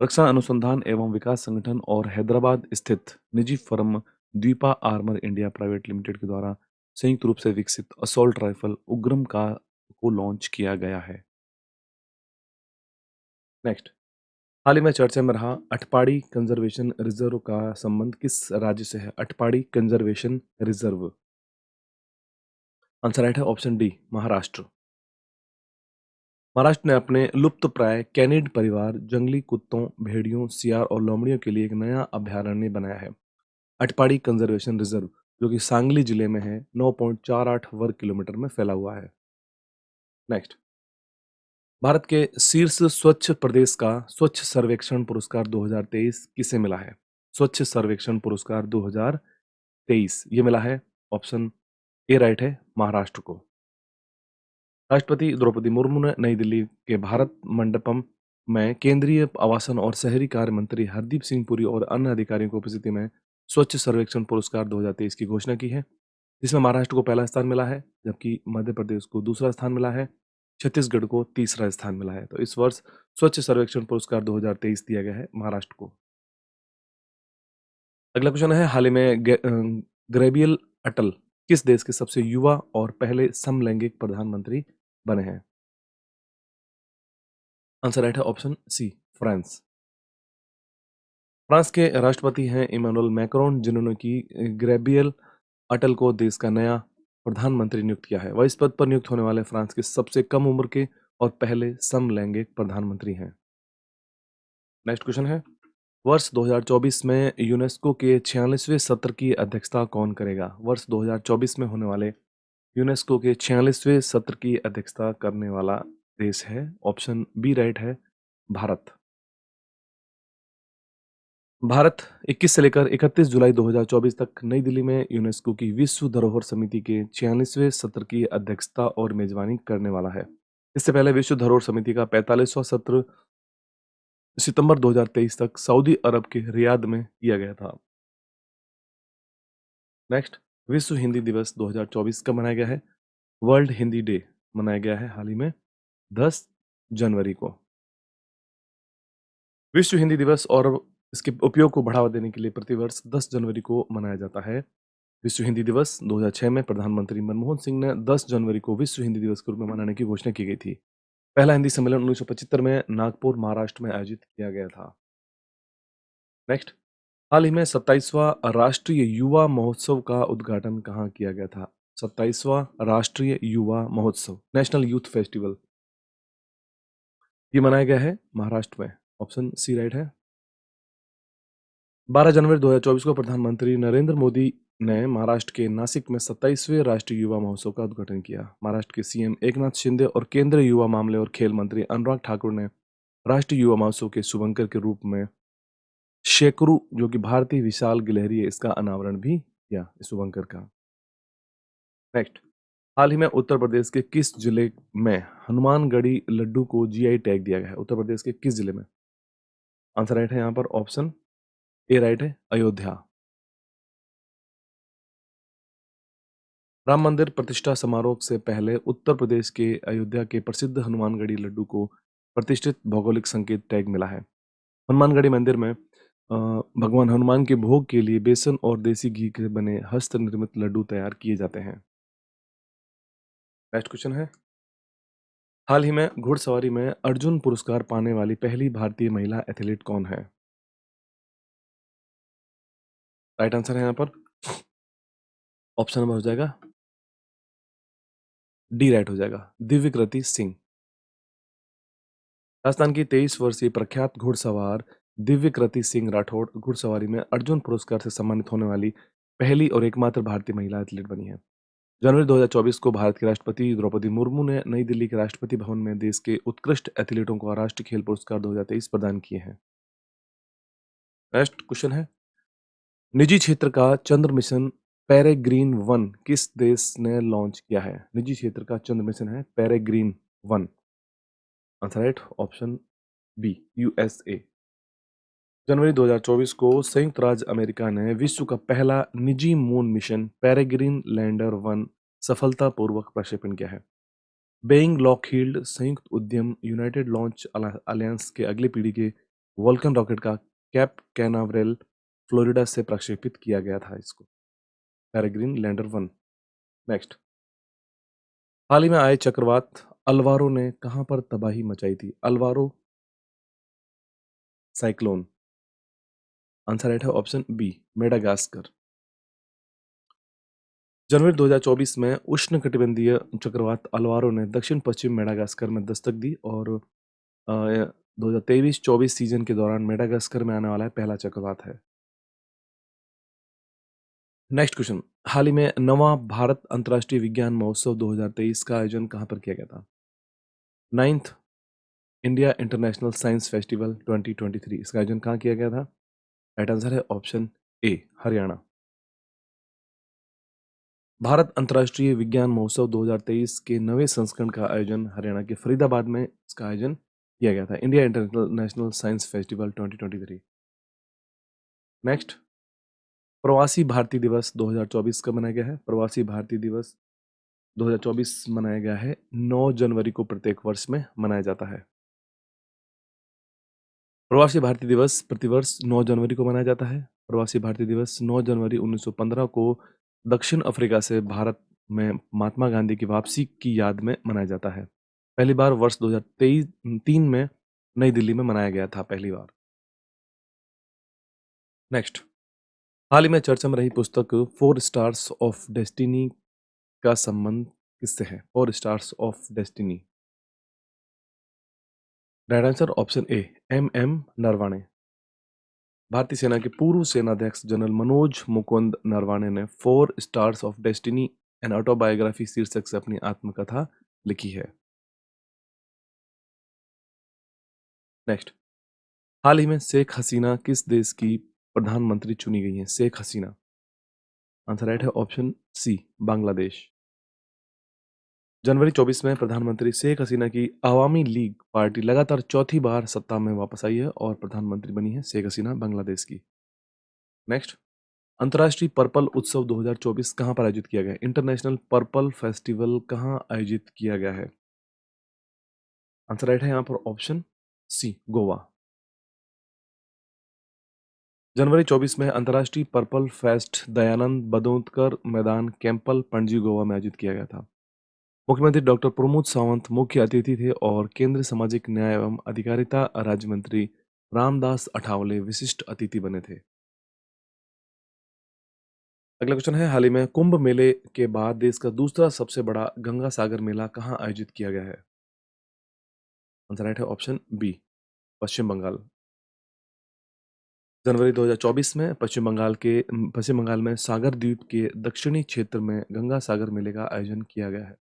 रक्षा अनुसंधान एवं विकास संगठन और हैदराबाद स्थित निजी firm Dvipa armour India private limited के द्वारा संयुक्त रूप से विकसित असॉल्ट राइफल उग्रम का को लॉन्च किया गया है। नेक्स्ट, हाल ही में चर्चा में रहा अटपाड़ी कंजर्वेशन रिजर्व का संबंध किस राज्य से है? अटपाड़ी कंजर्वेशन रिजर्व, आंसर राइट है ऑप्शन डी, महाराष्ट्र। महाराष्ट्र ने अपने लुप्त प्राय कैनिड परिवार, जंगली कुत्तों, भेड़ियों, सियार और लोमड़ियों के लिए एक नया अभयारण्य बनाया है, अटपाड़ी कंजर्वेशन रिजर्व, जो कि सांगली जिले में है, 9.48 वर्ग किलोमीटर में फैला हुआ है। नेक्स्ट, भारत के शीर्ष स्वच्छ प्रदेश का स्वच्छ सर्वेक्षण पुरस्कार 2023 किसे मिला है? स्वच्छ सर्वेक्षण पुरस्कार 2023 ये मिला है, ऑप्शन ए राइट है, महाराष्ट्र को। राष्ट्रपति द्रौपदी मुर्मू ने नई दिल्ली के भारत मंडपम में केंद्रीय आवासन और शहरी कार्य मंत्री हरदीप सिंह पुरी और अन्य अधिकारियों की उपस्थिति में स्वच्छ सर्वेक्षण पुरस्कार 2023 की घोषणा की है, जिसमें महाराष्ट्र को पहला स्थान मिला है, जबकि मध्य प्रदेश को दूसरा स्थान मिला है, छत्तीसगढ़ को तीसरा स्थान मिला है। तो इस वर्ष स्वच्छ सर्वेक्षण पुरस्कार 2023 दिया गया है महाराष्ट्र को। अगला क्वेश्चन है, हाल ही में गैब्रियल अटल किस देश के सबसे युवा और पहले समलैंगिक प्रधानमंत्री बने हैं? आंसर राइट है ऑप्शन सी, फ्रांस। फ्रांस के राष्ट्रपति हैं इमानुएल मैक्रोन, जिन्होंने की गैब्रियल अटल को देश का नया प्रधानमंत्री नियुक्त किया है। वह इस पद पर नियुक्त होने वाले फ्रांस के सबसे कम उम्र के और पहले समलैंगिक प्रधानमंत्री हैं। नेक्स्ट क्वेश्चन है, वर्ष 2024 में यूनेस्को के 46वें सत्र की अध्यक्षता कौन करेगा? वर्ष 2024 में होने वाले यूनेस्को के 46वें सत्र की अध्यक्षता करने वाला देश है, ऑप्शन बी राइट है, भारत। भारत 21 से लेकर 31 जुलाई 2024 तक नई दिल्ली में यूनेस्को की विश्व धरोहर समिति के 46वें सत्र की अध्यक्षता और मेजबानी करने वाला है। इससे पहले विश्व धरोहर समिति का 45वां सत्र सितंबर 2023 तक सऊदी अरब के रियाद में किया गया था। नेक्स्ट, विश्व हिंदी दिवस 2024 कब मनाया गया है? वर्ल्ड हिंदी डे मनाया गया है हाल ही में 10 जनवरी को। विश्व हिंदी दिवस और इसके उपयोग को बढ़ावा देने के लिए प्रतिवर्ष 10 जनवरी को मनाया जाता है। विश्व हिंदी दिवस 2006 में प्रधानमंत्री मनमोहन सिंह ने 10 जनवरी को विश्व हिंदी दिवस के रूप में मनाने की घोषणा की गई थी। पहला हिंदी सम्मेलन 1975 में नागपुर, महाराष्ट्र में आयोजित किया गया था। नेक्स्ट, हाल ही में 27वां राष्ट्रीय युवा महोत्सव का उद्घाटन कहाँ किया गया था? 27वां राष्ट्रीय युवा महोत्सव, नेशनल यूथ फेस्टिवल, ये मनाया गया है महाराष्ट्र में। ऑप्शन सी राइट है। 12 जनवरी 2024 को प्रधानमंत्री नरेंद्र मोदी ने महाराष्ट्र के नासिक में 27वें राष्ट्रीय युवा महोत्सव का उद्घाटन किया। महाराष्ट्र के सीएम एकनाथ शिंदे और केंद्रीय युवा मामले और खेल मंत्री अनुराग ठाकुर ने राष्ट्रीय युवा महोत्सव के शुभंकर के रूप में शेकरू, जो कि भारतीय विशाल गिलहरी है, इसका अनावरण भी किया, इस शुभंकर का। नेक्स्ट, हाल ही में उत्तर प्रदेश के किस जिले में हनुमानगढ़ी लड्डू को जीआई टैग दिया गया है? उत्तर प्रदेश के किस जिले में? आंसर राइट है यहाँ पर ऑप्शन ए राइट है, अयोध्या। राम मंदिर प्रतिष्ठा समारोह से पहले उत्तर प्रदेश के अयोध्या के प्रसिद्ध हनुमानगढ़ी लड्डू को प्रतिष्ठित भौगोलिक संकेत टैग मिला है। हनुमानगढ़ी मंदिर में भगवान हनुमान के भोग के लिए बेसन और देसी घी के बने हस्त निर्मित लड्डू तैयार किए जाते हैं। नेक्स्ट क्वेश्चन है, हाल ही में घुड़सवारी में अर्जुन पुरस्कार पाने वाली पहली भारतीय महिला एथलीट कौन है? राइट आंसर है यहाँ पर ऑप्शन नंबर हो जाएगा डी, राइट हो जाएगा, दिव्यकृति सिंह। राजस्थान की 23 वर्षीय प्रख्यात घुड़सवार दिव्यकृति सिंह राठौड़ घुड़सवारी में अर्जुन पुरस्कार से सम्मानित होने वाली पहली और एकमात्र भारतीय महिला एथलीट बनी है। जनवरी 2024 को भारत के राष्ट्रपति द्रौपदी मुर्मू ने नई दिल्ली के राष्ट्रपति भवन में देश के उत्कृष्ट एथलीटों को राष्ट्रीय खेल पुरस्कार 2023 प्रदान किए हैं। नेक्स्ट क्वेश्चन है, निजी क्षेत्र का चंद्र मिशन पेरेग्रीन 1 किस देश ने लॉन्च किया है? निजी क्षेत्र का चंद्र मिशन है Peregrine 1। Answer right option B, USA. जनवरी 2024 को संयुक्त राज्य अमेरिका ने विश्व का पहला निजी मून मिशन पेरेग्रीन लैंडर 1 सफलतापूर्वक प्रक्षेपण किया है। बेइंग लॉकहीड संयुक्त उद्यम यूनाइटेड लॉन्च अलायंस के अगली पीढ़ी के वॉल्कन रॉकेट का कैप कैनावरेल फ्लोरिडा से प्रक्षेपित किया गया था, इसको पेरेग्रीन लैंडर 1। नेक्स्ट, हाल ही में आए चक्रवात अल्वारो ने कहां पर तबाही मचाई थी? Alvaro cyclone. आंसर राइट है ऑप्शन बी, मेडागास्कर। जनवरी 2024 में उष्णकटिबंधीय चक्रवात अल्वारो ने दक्षिण पश्चिम मेडागास्कर में दस्तक दी और 2023-24 सीजन के दौरान मेडागास्कर में आने वाला पहला चक्रवात है। नेक्स्ट क्वेश्चन, हाल ही में 9वां भारत अंतर्राष्ट्रीय विज्ञान महोत्सव 2023 का आयोजन कहां पर किया गया था? 9th India international science festival 2023, इसका आयोजन कहां किया गया था? राइट आंसर है ऑप्शन ए, हरियाणा। भारत अंतर्राष्ट्रीय विज्ञान महोत्सव 2023 के 9वें संस्करण का आयोजन हरियाणा के फरीदाबाद में इसका आयोजन किया गया था, India international science festival 2023। Next, प्रवासी भारतीय दिवस 2024 कब मनाया गया है? प्रवासी भारतीय दिवस 2024 मनाया गया है 9 जनवरी को प्रत्येक वर्ष में मनाया जाता है। प्रवासी भारतीय दिवस प्रतिवर्ष 9 जनवरी को मनाया जाता है। प्रवासी भारतीय दिवस 9 जनवरी 1915 को दक्षिण अफ्रीका से भारत में महात्मा गांधी की वापसी की याद में मनाया जाता है। पहली बार वर्ष 2023-3 में नई दिल्ली में मनाया गया था पहली बार। नेक्स्ट, हाल ही में चर्चा में रही पुस्तक 4 स्टार्स ऑफ डेस्टिनी का संबंध किससे है? 4 stars of destiny. Right answer option A, M Naravane. भारतीय सेना के पूर्व सेनाध्यक्ष जनरल मनोज मुकुंद नरवाणे ने 4 stars of destiny an autobiography शीर्षक से अपनी आत्मकथा लिखी है। नेक्स्ट, हाल ही में शेख हसीना किस देश की प्रधानमंत्री चुनी गई हैं? शेख हसीना। आंसर राइट है ऑप्शन सी, बांग्लादेश। जनवरी 24 में प्रधानमंत्री शेख हसीना की अवामी लीग पार्टी लगातार चौथी बार सत्ता में वापस आई है और प्रधानमंत्री बनी है शेख हसीना बांग्लादेश की। नेक्स्ट, अंतर्राष्ट्रीय पर्पल उत्सव 2024 कहाँ पर आयोजित किया गया है? इंटरनेशनल पर्पल फेस्टिवल कहाँ आयोजित किया गया है? आंसर राइट है यहाँ पर ऑप्शन सी, गोवा। जनवरी 24 में अंतर्राष्ट्रीय पर्पल फेस्ट दयानंद बंदोदकर मैदान कैंपल पणजी गोवा में आयोजित किया गया था। मुख्यमंत्री डॉक्टर प्रमोद सावंत मुख्य अतिथि थे और केंद्रीय सामाजिक न्याय एवं अधिकारिता राज्य मंत्री रामदास अठावले विशिष्ट अतिथि बने थे। अगला क्वेश्चन है, हाल ही में कुंभ मेले के बाद देश का दूसरा सबसे बड़ा गंगा सागर मेला कहाँ आयोजित किया गया है? आंसर राइट है ऑप्शन बी, पश्चिम बंगाल। जनवरी 2024 में पश्चिम बंगाल में सागर द्वीप के दक्षिणी क्षेत्र में गंगा सागर मेले का आयोजन किया गया है।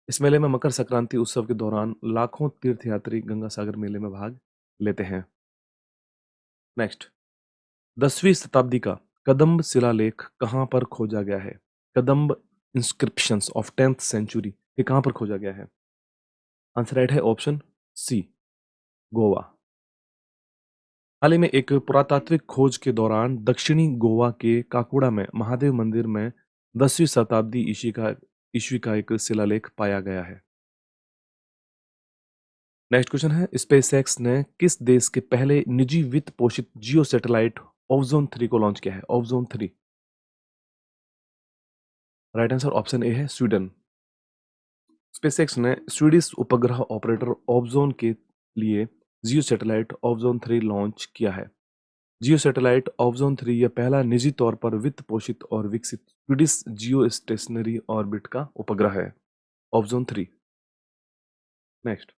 इस मेले में मकर संक्रांति उत्सव के दौरान लाखों तीर्थयात्री गंगा सागर मेले में भाग लेते हैं। नेक्स्ट, 10वीं शताब्दी का कदम्ब शिलालेख कहाँ पर खोजा गया है? कदम्ब इंस्क्रिप्शंस ऑफ 10th सेंचुरी ये कहाँ पर खोजा गया है? आंसर राइट है ऑप्शन सी, गोवा। हाल ही में एक पुरातात्विक खोज के दौरान दक्षिणी गोवा के काकुड़ा में महादेव मंदिर में 10वीं शताब्दी ईस्वी का एक शिलालेख पाया गया है। नेक्स्ट क्वेश्चन है, स्पेसएक्स ने किस देश के पहले निजी वित्त पोषित जियो सैटेलाइट ओवजोन 3 को लॉन्च किया है? ओवजोन 3, राइट आंसर ऑप्शन ए है, स्वीडन। स्पेसएक्स ने स्वीडिश उपग्रह ऑपरेटर ओवजोन के लिए जियो सैटेलाइट ओवजोन 3 लॉन्च किया है। जियो सैटेलाइट ओवजोन 3 यह पहला निजी तौर पर वित्त पोषित और विकसित स्वीडिश जियो स्टेशनरी ऑर्बिट का उपग्रह है, ओवजोन 3। नेक्स्ट,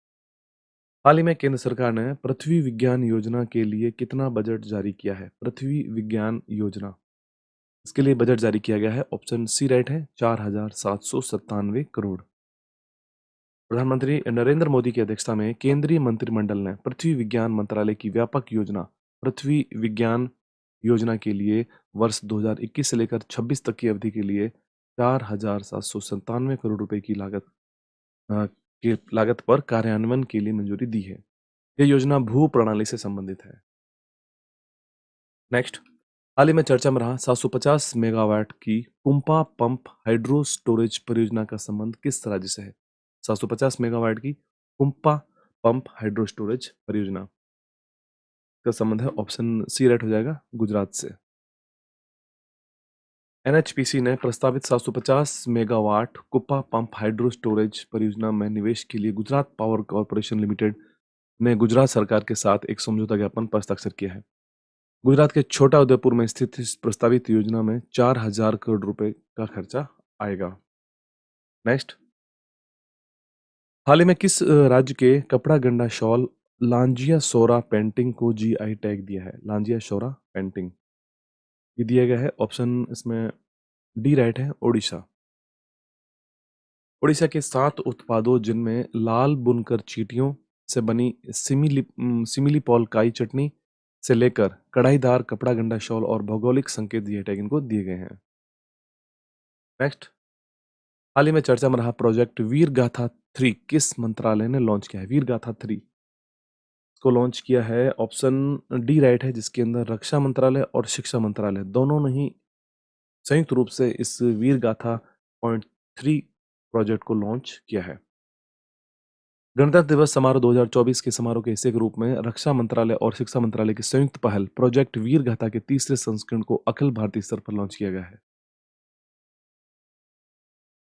हाल ही में केंद्र सरकार ने पृथ्वी विज्ञान योजना के लिए कितना बजट जारी किया है? पृथ्वी विज्ञान योजना, इसके लिए बजट जारी किया गया है, ऑप्शन सी राइट है, 4,797 करोड़। प्रधानमंत्री नरेंद्र मोदी की अध्यक्षता में केंद्रीय मंत्रिमंडल ने पृथ्वी विज्ञान मंत्रालय की व्यापक योजना पृथ्वी विज्ञान योजना के लिए वर्ष 2021 से लेकर 26 तक की अवधि के लिए 4,797 करोड़ रुपए की लागत पर कार्यान्वयन के लिए मंजूरी दी है। यह योजना भू प्रणाली से संबंधित है। नेक्स्ट, हाल ही में चर्चा में रहा 750 मेगावाट की पुम्पा पंप हाइड्रो स्टोरेज परियोजना का संबंध किस राज्य से है? 750 मेगावाट की पुम्पा पंप हाइड्रो स्टोरेज परियोजना का संबंध है, ऑप्शन सी राइट हो जाएगा, गुजरात से। एनएचपीसी ने प्रस्तावित 750 मेगावाट कुप्पा पंप हाइड्रो स्टोरेज परियोजना में निवेश के लिए गुजरात पावर कॉर्पोरेशन लिमिटेड ने गुजरात सरकार के साथ एक समझौता ज्ञापन पर हस्ताक्षर किया है। गुजरात के छोटा उदयपुर में स्थित इस प्रस्तावित योजना में 4,000 करोड़ रुपए का खर्चा आएगा। नेक्स्ट, हाल ही में किस राज्य के कपड़ा गंडा शॉल लांजिया सोरा पेंटिंग को जीआई टैग दिया है? लांजिया सोरा पेंटिंग ये दिया गया है, ऑप्शन इसमें डी राइट है, ओडिशा। ओडिशा के 7 उत्पादों जिनमें लाल बुनकर चींटियों से बनी सिमिली पॉल काई चटनी से लेकर कढ़ाईदार कपड़ा गंडा शॉल और भौगोलिक संकेत जीआई टैग इनको दिए गए हैं। नेक्स्ट, हाल ही में चर्चा में रहा प्रोजेक्ट वीर गाथा 3 किस मंत्रालय ने लॉन्च किया है? वीर गाथा 3 को लॉन्च किया है, ऑप्शन डी राइट है, जिसके अंदर रक्षा मंत्रालय और शिक्षा मंत्रालय दोनों ने ही संयुक्त रूप से इस वीर गाथा पॉइंट 3 प्रोजेक्ट को लॉन्च किया है। गणतंत्र दिवस समारोह 2024 के समारोह के हिस्से के रूप में रक्षा मंत्रालय और शिक्षा मंत्रालय की संयुक्त पहल प्रोजेक्ट वीर गाथा के तीसरे संस्करण को अखिल भारतीय स्तर पर लॉन्च किया गया है।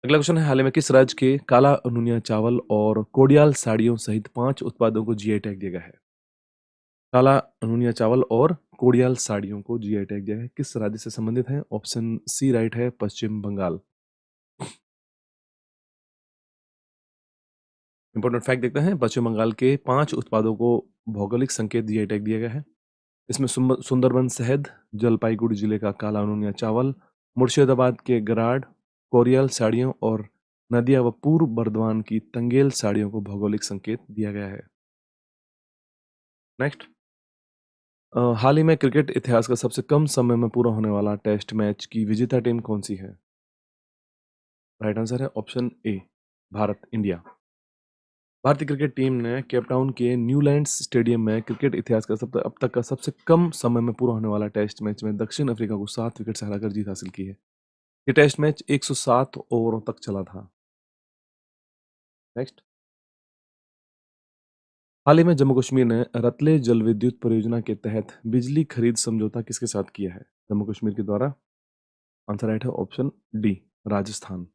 अगला क्वेश्चन है, हाल ही में किस राज्य के काला अनूनिया चावल और कोडियाल साड़ियों सहित 5 उत्पादों को जीआई टैग दिया गया है? काला अनूनिया चावल और कोडियाल साड़ियों को जीआई टैग दिया है, किस राज्य से संबंधित है? ऑप्शन सी राइट है, पश्चिम बंगाल। इंपॉर्टेंट फैक्ट देखते हैं, पश्चिम बंगाल के 5 उत्पादों को भौगोलिक संकेत जीआई टैग दिया गया है। इसमें सुंदरबन शहद, जलपाईगुड़ी जिले का काला अनूनिया चावल, मुर्शिदाबाद के गराड कोरियल साड़ियों और नदिया व पूर्व बर्दवान की तंगेल साड़ियों को भौगोलिक संकेत दिया गया है। नेक्स्ट, हाल ही में क्रिकेट इतिहास का सबसे कम समय में पूरा होने वाला टेस्ट मैच की विजेता टीम कौन सी है? राइट आंसर है ऑप्शन ए, भारत, इंडिया। भारतीय क्रिकेट टीम ने केपटाउन के न्यूलैंड्स स्टेडियम में क्रिकेट इतिहास का अब तक का सबसे कम समय में पूरा होने वाला टेस्ट मैच में दक्षिण अफ्रीका को 7 विकेट से हराकर जीत हासिल की है। ये टेस्ट मैच 107 ओवरों तक चला था। नेक्स्ट। हाल ही में जम्मू कश्मीर ने रतले जल विद्युत परियोजना के तहत बिजली खरीद समझौता किसके साथ किया है? जम्मू कश्मीर के द्वारा। आंसर राइट है option D, Rajasthan.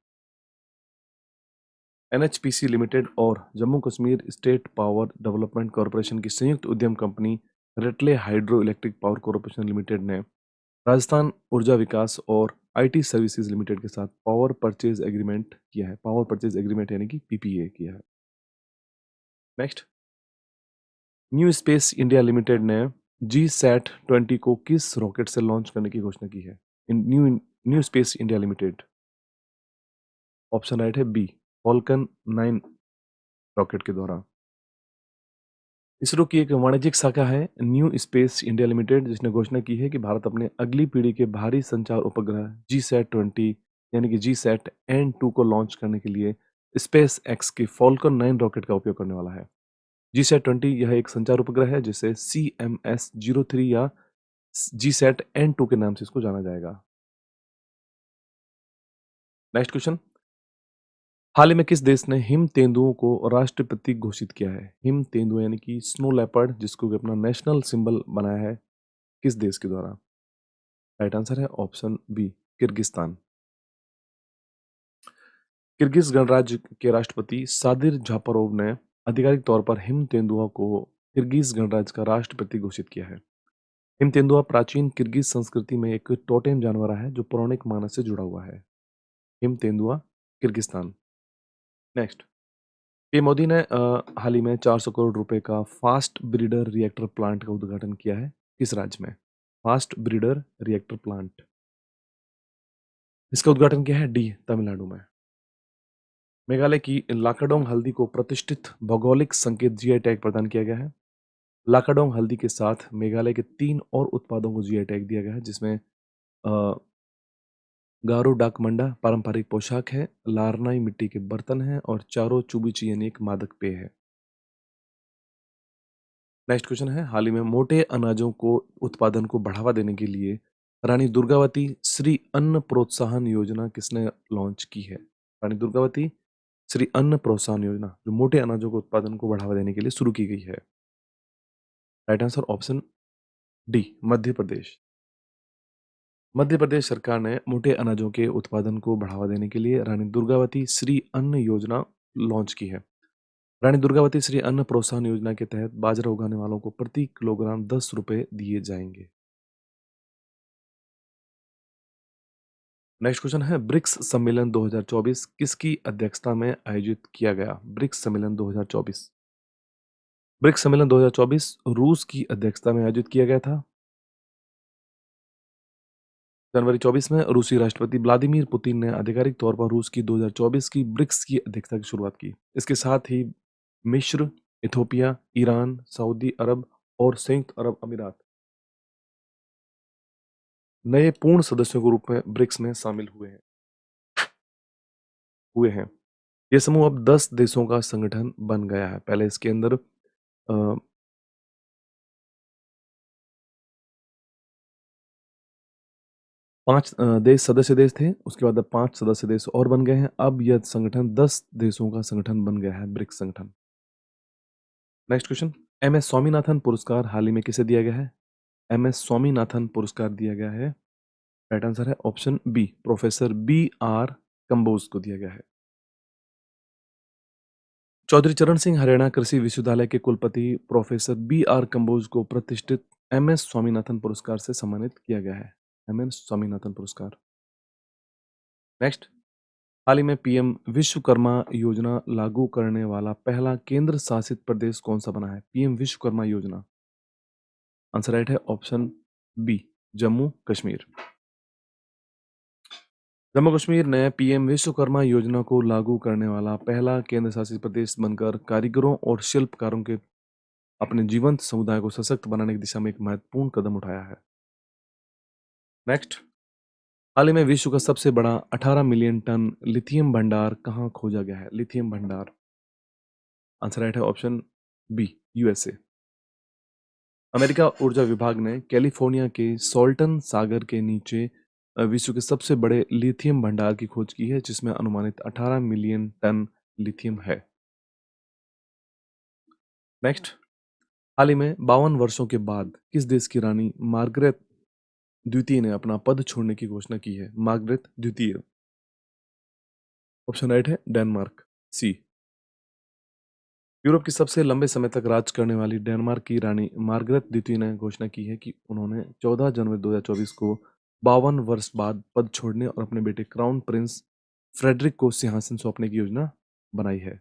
NHPC limited और Jammu Kashmir state power development corporation की संयुक्त उद्यम company Ratle hydro electric power corporation limited ने राजस्थान ऊर्जा विकास और आईटी सर्विसेज लिमिटेड के साथ पावर परचेज एग्रीमेंट किया है। पावर परचेज एग्रीमेंट यानी कि पीपीए किया है। Next. New space India limited ने जी सैट 20 को किस रॉकेट से लॉन्च करने की घोषणा की है? New space India limited. Option right है बी, फॉल्कन 9 रॉकेट के द्वारा। इसरो की एक वाणिज्यिक शाखा है न्यू स्पेस इंडिया लिमिटेड, जिसने घोषणा की है कि भारत अपने अगली पीढ़ी के भारी संचार उपग्रह जी सैट 20 यानी कि जी सैट N2 को लॉन्च करने के लिए स्पेस एक्स की फॉल्कन 9 रॉकेट का उपयोग करने वाला है। जी सैट 20 यह एक संचार उपग्रह है जिसे CMS-03 या जी सैट N2 के नाम से इसको जाना जाएगा। Next question. हाल ही में किस देश ने हिम तेंदुओं को राष्ट्रीय प्रतीक घोषित किया है? हिम तेंदुआ यानी कि स्नो लेपर्ड, जिसको कि अपना नेशनल सिंबल बनाया है, किस देश के द्वारा? राइट आंसर है ऑप्शन बी, किर्गिस्तान। किर्गिज गणराज्य के राष्ट्रपति सादिर जापारोव ने आधिकारिक तौर पर हिम तेंदुआ को किर्गिज गणराज्य का राष्ट्र प्रतीक घोषित किया है। हिम तेंदुआ प्राचीन किर्गिज संस्कृति में एक टोटेम जानवर है जो पौराणिक मानस से जुड़ा हुआ है। हिम तेंदुआ, किर्गिस्तान। नेक्स्ट। पीएम मोदी ने हाल ही में 400 करोड़ रुपए का फास्ट ब्रीडर रिएक्टर प्लांट का उद्घाटन किया है। किस राज्य में? फास्ट ब्रीडर रिएक्टर प्लांट, इसका उद्घाटन किया है डी, तमिलनाडु में। मेघालय की लाकाडोंग हल्दी को प्रतिष्ठित भौगोलिक संकेत जीआई टैग प्रदान किया गया है। लाकाडोंग हल्दी के साथ मेघालय के 3 और उत्पादों को जीआई टैग दिया गया है, जिसमें गारो डाकमंडा पारंपरिक पोशाक है, लारनाई मिट्टी के बर्तन हैं और चारो चुबिची यानी एक मादक पेय है। नेक्स्ट क्वेश्चन है, हाल ही में मोटे अनाजों को उत्पादन को बढ़ावा देने के लिए रानी दुर्गावती श्री अन्न प्रोत्साहन योजना किसने लॉन्च की है? रानी दुर्गावती श्री अन्न प्रोत्साहन योजना जो मोटे अनाजों के उत्पादन को बढ़ावा देने के लिए शुरू की गई है। Right answer option D, Madhya Pradesh. Madhya Pradesh सरकार ने मोटे अनाजों के उत्पादन को बढ़ावा देने के लिए रानी दुर्गावती श्री अन्न योजना लॉन्च की है। रानी दुर्गावती श्री अन्न प्रोत्साहन योजना के तहत बाजरा उगाने वालों को प्रति किलोग्राम 10 रुपए दिए जाएंगे। नेक्स्ट क्वेश्चन है, ब्रिक्स सम्मेलन 2024 किसकी अध्यक्षता में आयोजित किया गया? ब्रिक्स सम्मेलन 2024। ब्रिक्स सम्मेलन 2024 रूस की अध्यक्षता में आयोजित किया गया था। जनवरी 24 में रूसी राष्ट्रपति व्लादिमीर पुतिन ने आधिकारिक तौर पर रूस की 2024 की ब्रिक्स की अध्यक्षता की शुरुआत की। इसके साथ ही मिस्र, इथोपिया, ईरान, सऊदी अरब और संयुक्त अरब अमीरात नए पूर्ण सदस्यों के रूप में ब्रिक्स में शामिल हुए हैं। यह समूह अब 10 देशों का संगठन बन गया है। पहले इसके अंदर 5 देश सदस्य देश थे, उसके बाद अब 5 सदस्य देश और बन गए हैं। अब यह संगठन 10 देशों का संगठन बन गया है, ब्रिक्स संगठन। Next question, M S Swaminathan पुरस्कार हाल ही में किसे दिया गया है? एम एस स्वामीनाथन पुरस्कार दिया गया है, राइट आंसर है option B, professor B.R. Kamboj को दिया गया है। चौधरी चरण सिंह हरियाणा कृषि विश्वविद्यालय के कुलपति प्रोफेसर B.R. कंबोज को प्रतिष्ठित एम एस स्वामीनाथन पुरस्कार से सम्मानित किया गया है। एम एस स्वामीनाथन पुरस्कार। नेक्स्ट। हाल ही में पीएम विश्वकर्मा योजना लागू करने वाला पहला केंद्र शासित प्रदेश कौन सा बना है? पीएम विश्वकर्मा योजना। आंसर राइट है ऑप्शन बी, जम्मू कश्मीर। जम्मू कश्मीर ने पीएम विश्वकर्मा योजना को लागू करने वाला पहला केंद्र शासित प्रदेश बनकर कारीगरों और शिल्पकारों के अपने जीवंत समुदाय को सशक्त बनाने की दिशा में एक महत्वपूर्ण कदम उठाया है। नेक्स्ट। हाल ही में विश्व का सबसे बड़ा 18 मिलियन टन लिथियम भंडार कहाँ खोजा गया है? लिथियम भंडार। आंसर राइट है ऑप्शन बी, यूएसए। अमेरिका ऊर्जा विभाग ने कैलिफोर्निया के सॉल्टन सागर के नीचे विश्व के सबसे बड़े लिथियम भंडार की खोज की है, जिसमें अनुमानित 18 मिलियन टन लिथियम है। नेक्स्ट, हाल ही में 52 वर्षों के बाद किस देश की रानी मार्गरेट द्वितीय ने अपना पद छोड़ने की घोषणा की है? मार्गरेट द्वितीय। ऑप्शन राइट है डेनमार्क, सी। यूरोप की सबसे लंबे समय तक राज करने वाली डेनमार्क की रानी मार्गरेट द्वितीय ने घोषणा की है कि उन्होंने 14 जनवरी 2024 को 52 वर्ष बाद पद छोड़ने और अपने बेटे क्राउन प्रिंस फ्रेडरिक को सिंहासन सौंपने की योजना बनाई है।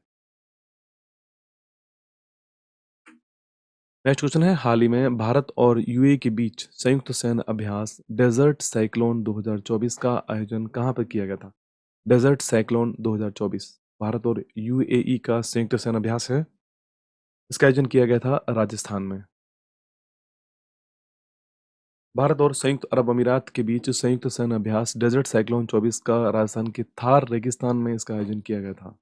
नेक्स्ट क्वेश्चन है, हाल ही में भारत और यूएई के बीच संयुक्त सैन्य अभ्यास डेजर्ट साइक्लोन 2024 का आयोजन कहाँ पर किया गया था? डेजर्ट साइक्लोन 2024 भारत और यूएई का संयुक्त सैन्य अभ्यास है। इसका आयोजन किया गया था राजस्थान में। भारत और संयुक्त अरब अमीरात के बीच संयुक्त सैन्य अभ्यास डेजर्ट साइक्लोन 24 का राजस्थान के थार रेगिस्तान में इसका आयोजन किया गया था।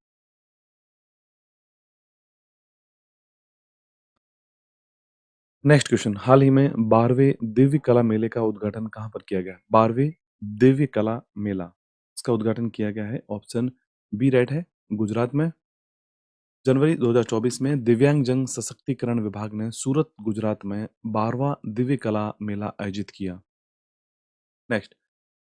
नेक्स्ट क्वेश्चन, हाल ही में 12वें दिव्य कला मेले का उद्घाटन कहाँ पर किया गया? 12वें दिव्य कला मेला, इसका उद्घाटन किया गया है। ऑप्शन बी राइट है, गुजरात में। जनवरी 2024 में दिव्यांग जन सशक्तिकरण विभाग ने सूरत, गुजरात में 12वां दिव्य कला मेला आयोजित किया। नेक्स्ट,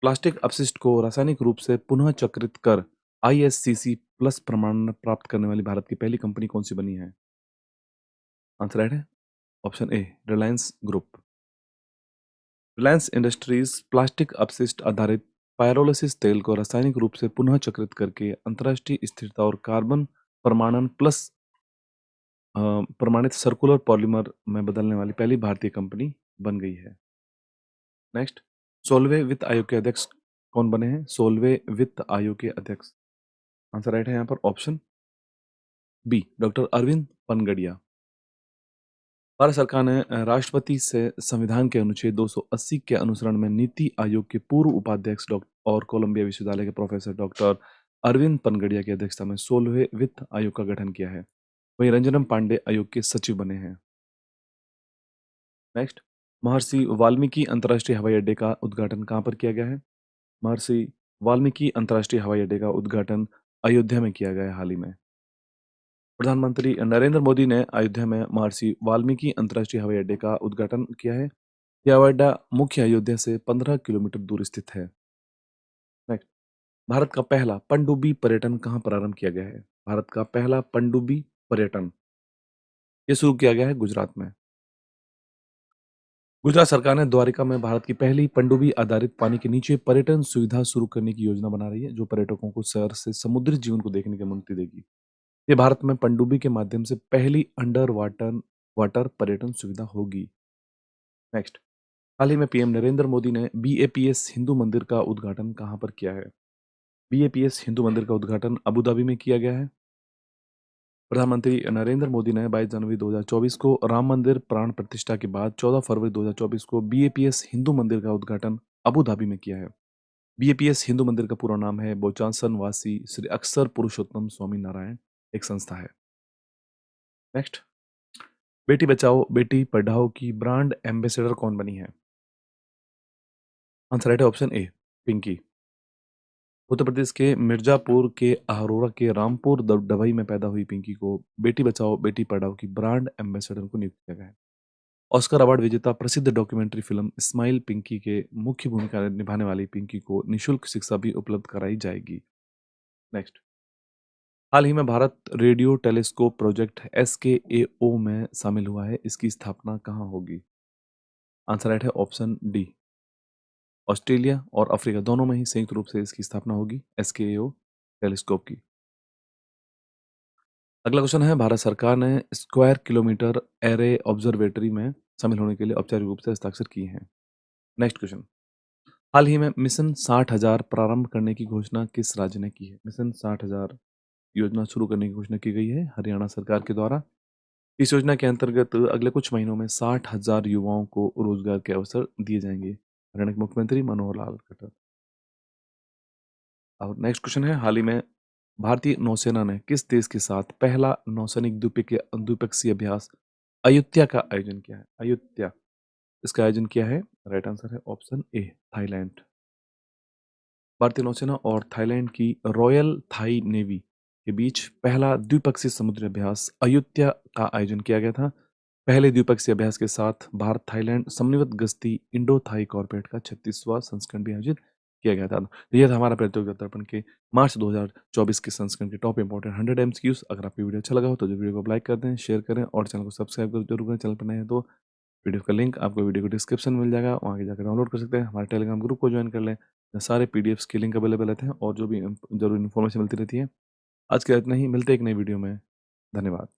प्लास्टिक अपशिष्ट को रासायनिक रूप से पुनः चक्रित कर आईएससीसी प्लस प्रमाण प्राप्त करने वाली भारत की पहली कंपनी कौन सी बनी है? आंसर राइट है option A, Reliance group. Reliance industries plastic अपशिष्ट आधारित पायरोलिसिस तेल को रासायनिक रूप से पुनः चक्रित करके अंतर्राष्ट्रीय स्थिरता और कार्बन प्रमाणन प्लस प्रमाणित सर्कुलर पॉलीमर में बदलने वाली पहली भारतीय कंपनी बन गई है। नेक्स्ट, 16वें वित्त आयोग के अध्यक्ष कौन बने हैं? 16वें वित्त आयोग के अध्यक्ष, आंसर राइट है यहाँ पर option B, doctor Arvind Panagariya. Bharat सरकार ने राष्ट्रपति से संविधान के अनुच्छेद 280 के अनुसरण में नीति आयोग के पूर्व उपाध्यक्ष डॉक्टर और कोलंबिया विश्वविद्यालय के प्रोफेसर डॉक्टर अरविंद पनगड़िया की अध्यक्षता में 16वें वित्त आयोग का गठन किया है। वहीं रंजनम पांडे आयोग के सचिव बने हैं। नेक्स्ट, महर्षि वाल्मीकि अंतर्राष्ट्रीय हवाई अड्डे का उद्घाटन कहाँ पर किया गया है? महर्षि वाल्मीकि अंतर्राष्ट्रीय हवाई अड्डे का उद्घाटन अयोध्या में किया गया है हाल ही में। प्रधानमंत्री नरेंद्र मोदी ने अयोध्या में महर्षि वाल्मीकि अंतर्राष्ट्रीय हवाई अड्डे का उद्घाटन किया है। यह हवाई अड्डा मुख्य अयोध्या से 15 किलोमीटर दूर स्थित है। नेक्स्ट, भारत का पहला पनडुब्बी पर्यटन कहाँ प्रारंभ किया गया है? भारत का पहला पनडुब्बी पर्यटन ये शुरू किया गया है गुजरात में। गुजरात सरकार ने द्वारिका में भारत की पहली पनडुब्बी आधारित पानी के नीचे पर्यटन सुविधा शुरू करने की योजना बना रही है, जो पर्यटकों को शहर से समुद्री जीवन को देखने की अनुमति देगी। ये भारत में पनडुब्बी के माध्यम से पहली अंडर वाटर वाटर पर्यटन सुविधा होगी। नेक्स्ट, हाल ही में पीएम नरेंद्र मोदी ने बीएपीएस हिंदू मंदिर का उद्घाटन कहाँ पर किया है? बीएपीएस हिंदू मंदिर का उद्घाटन अबू धाबी में किया गया है। प्रधानमंत्री नरेंद्र मोदी ने 22 जनवरी 2024 को राम मंदिर प्राण प्रतिष्ठा के बाद 14 फरवरी 2024 को बीएपीएस हिंदू मंदिर का उद्घाटन अबू धाबी में किया है। बीएपीएस हिंदू मंदिर का पूरा नाम है बोचासन वासी श्री अक्षर पुरुषोत्तम स्वामी नारायण, एक संस्था है। नेक्स्ट, बेटी बचाओ बेटी पढ़ाओ की ब्रांड एम्बेसडर कौन बनी है? आंसर राइट है ऑप्शन ए, पिंकी। उत्तर प्रदेश के मिर्जापुर के अरोरा के रामपुर डभई में पैदा हुई पिंकी को बेटी बचाओ बेटी पढ़ाओ की ब्रांड एम्बेसडर को नियुक्त किया गया है। ऑस्कर अवार्ड विजेता प्रसिद्ध डॉक्यूमेंट्री फिल्म स्माइल पिंकी के मुख्य भूमिका निभाने वाली पिंकी को निशुल्क शिक्षा भी उपलब्ध कराई जाएगी। नेक्स्ट, हाल ही में भारत रेडियो टेलीस्कोप प्रोजेक्ट एसकेएओ में शामिल हुआ है। इसकी स्थापना कहाँ होगी? आंसर राइट है ऑप्शन डी, ऑस्ट्रेलिया और अफ्रीका दोनों में ही संयुक्त रूप से इसकी स्थापना होगी एसकेएओ टेलीस्कोप की। अगला क्वेश्चन है, भारत सरकार ने स्क्वायर किलोमीटर एरे ऑब्जर्वेटरी में शामिल होने के लिए औपचारिक रूप से हस्ताक्षर किए हैं। नेक्स्ट क्वेश्चन, हाल ही में मिशन 60,000 प्रारंभ करने की घोषणा किस राज्य ने की है? मिशन 60,000 योजना शुरू करने की घोषणा की गई है हरियाणा सरकार के द्वारा। इस योजना के अंतर्गत अगले कुछ महीनों में 60,000 युवाओं को रोजगार के अवसर दिए जाएंगे। हरियाणा के मुख्यमंत्री मनोहर लाल खट्टर। और नेक्स्ट क्वेश्चन है, हाल ही में भारतीय नौसेना ने किस देश के साथ पहला नौसैनिक द्विपक्षीय अभ्यास अयुत्या का आयोजन किया है? अयुत्या, इसका आयोजन किया है, राइट आंसर है ऑप्शन ए, थाईलैंड। भारतीय नौसेना और थाईलैंड की रॉयल थाई नेवी के बीच पहला द्विपक्षीय समुद्री अभ्यास अयुत्या का आयोजन किया गया था। पहले द्विपक्षीय अभ्यास के साथ भारत थाईलैंड समन्वित गश्ती इंडो थाई कॉर्पोरेट का 36वां संस्करण भी आयोजित किया गया था। तो यह था हमारा प्रतियोगिता दर्पण के मार्च 2024 के संस्करण के टॉप इंपोर्टेंट 100 एमसीक्यूज। अगर आपको वीडियो अच्छा लगा हो तो जो वीडियो को लाइक कर दें, शेयर करें और चैनल को सब्सक्राइब जरूर करें। चैनल पर नए हैं तो वीडियो का लिंक आपको वीडियो को डिस्क्रिप्शन में मिल जाएगा, वहाँ आगे जाकर डाउनलोड कर सकते हैं। हमारे टेलीग्राम ग्रुप को ज्वाइन कर लें, सारे पीडीएफ्स के लिंक अवेलेबल रहते हैं और जो भी जरूरी इन्फॉर्मेशन मिलती रहती है। आज के लिए इतना ही, मिलते हैं एक नई वीडियो में। धन्यवाद।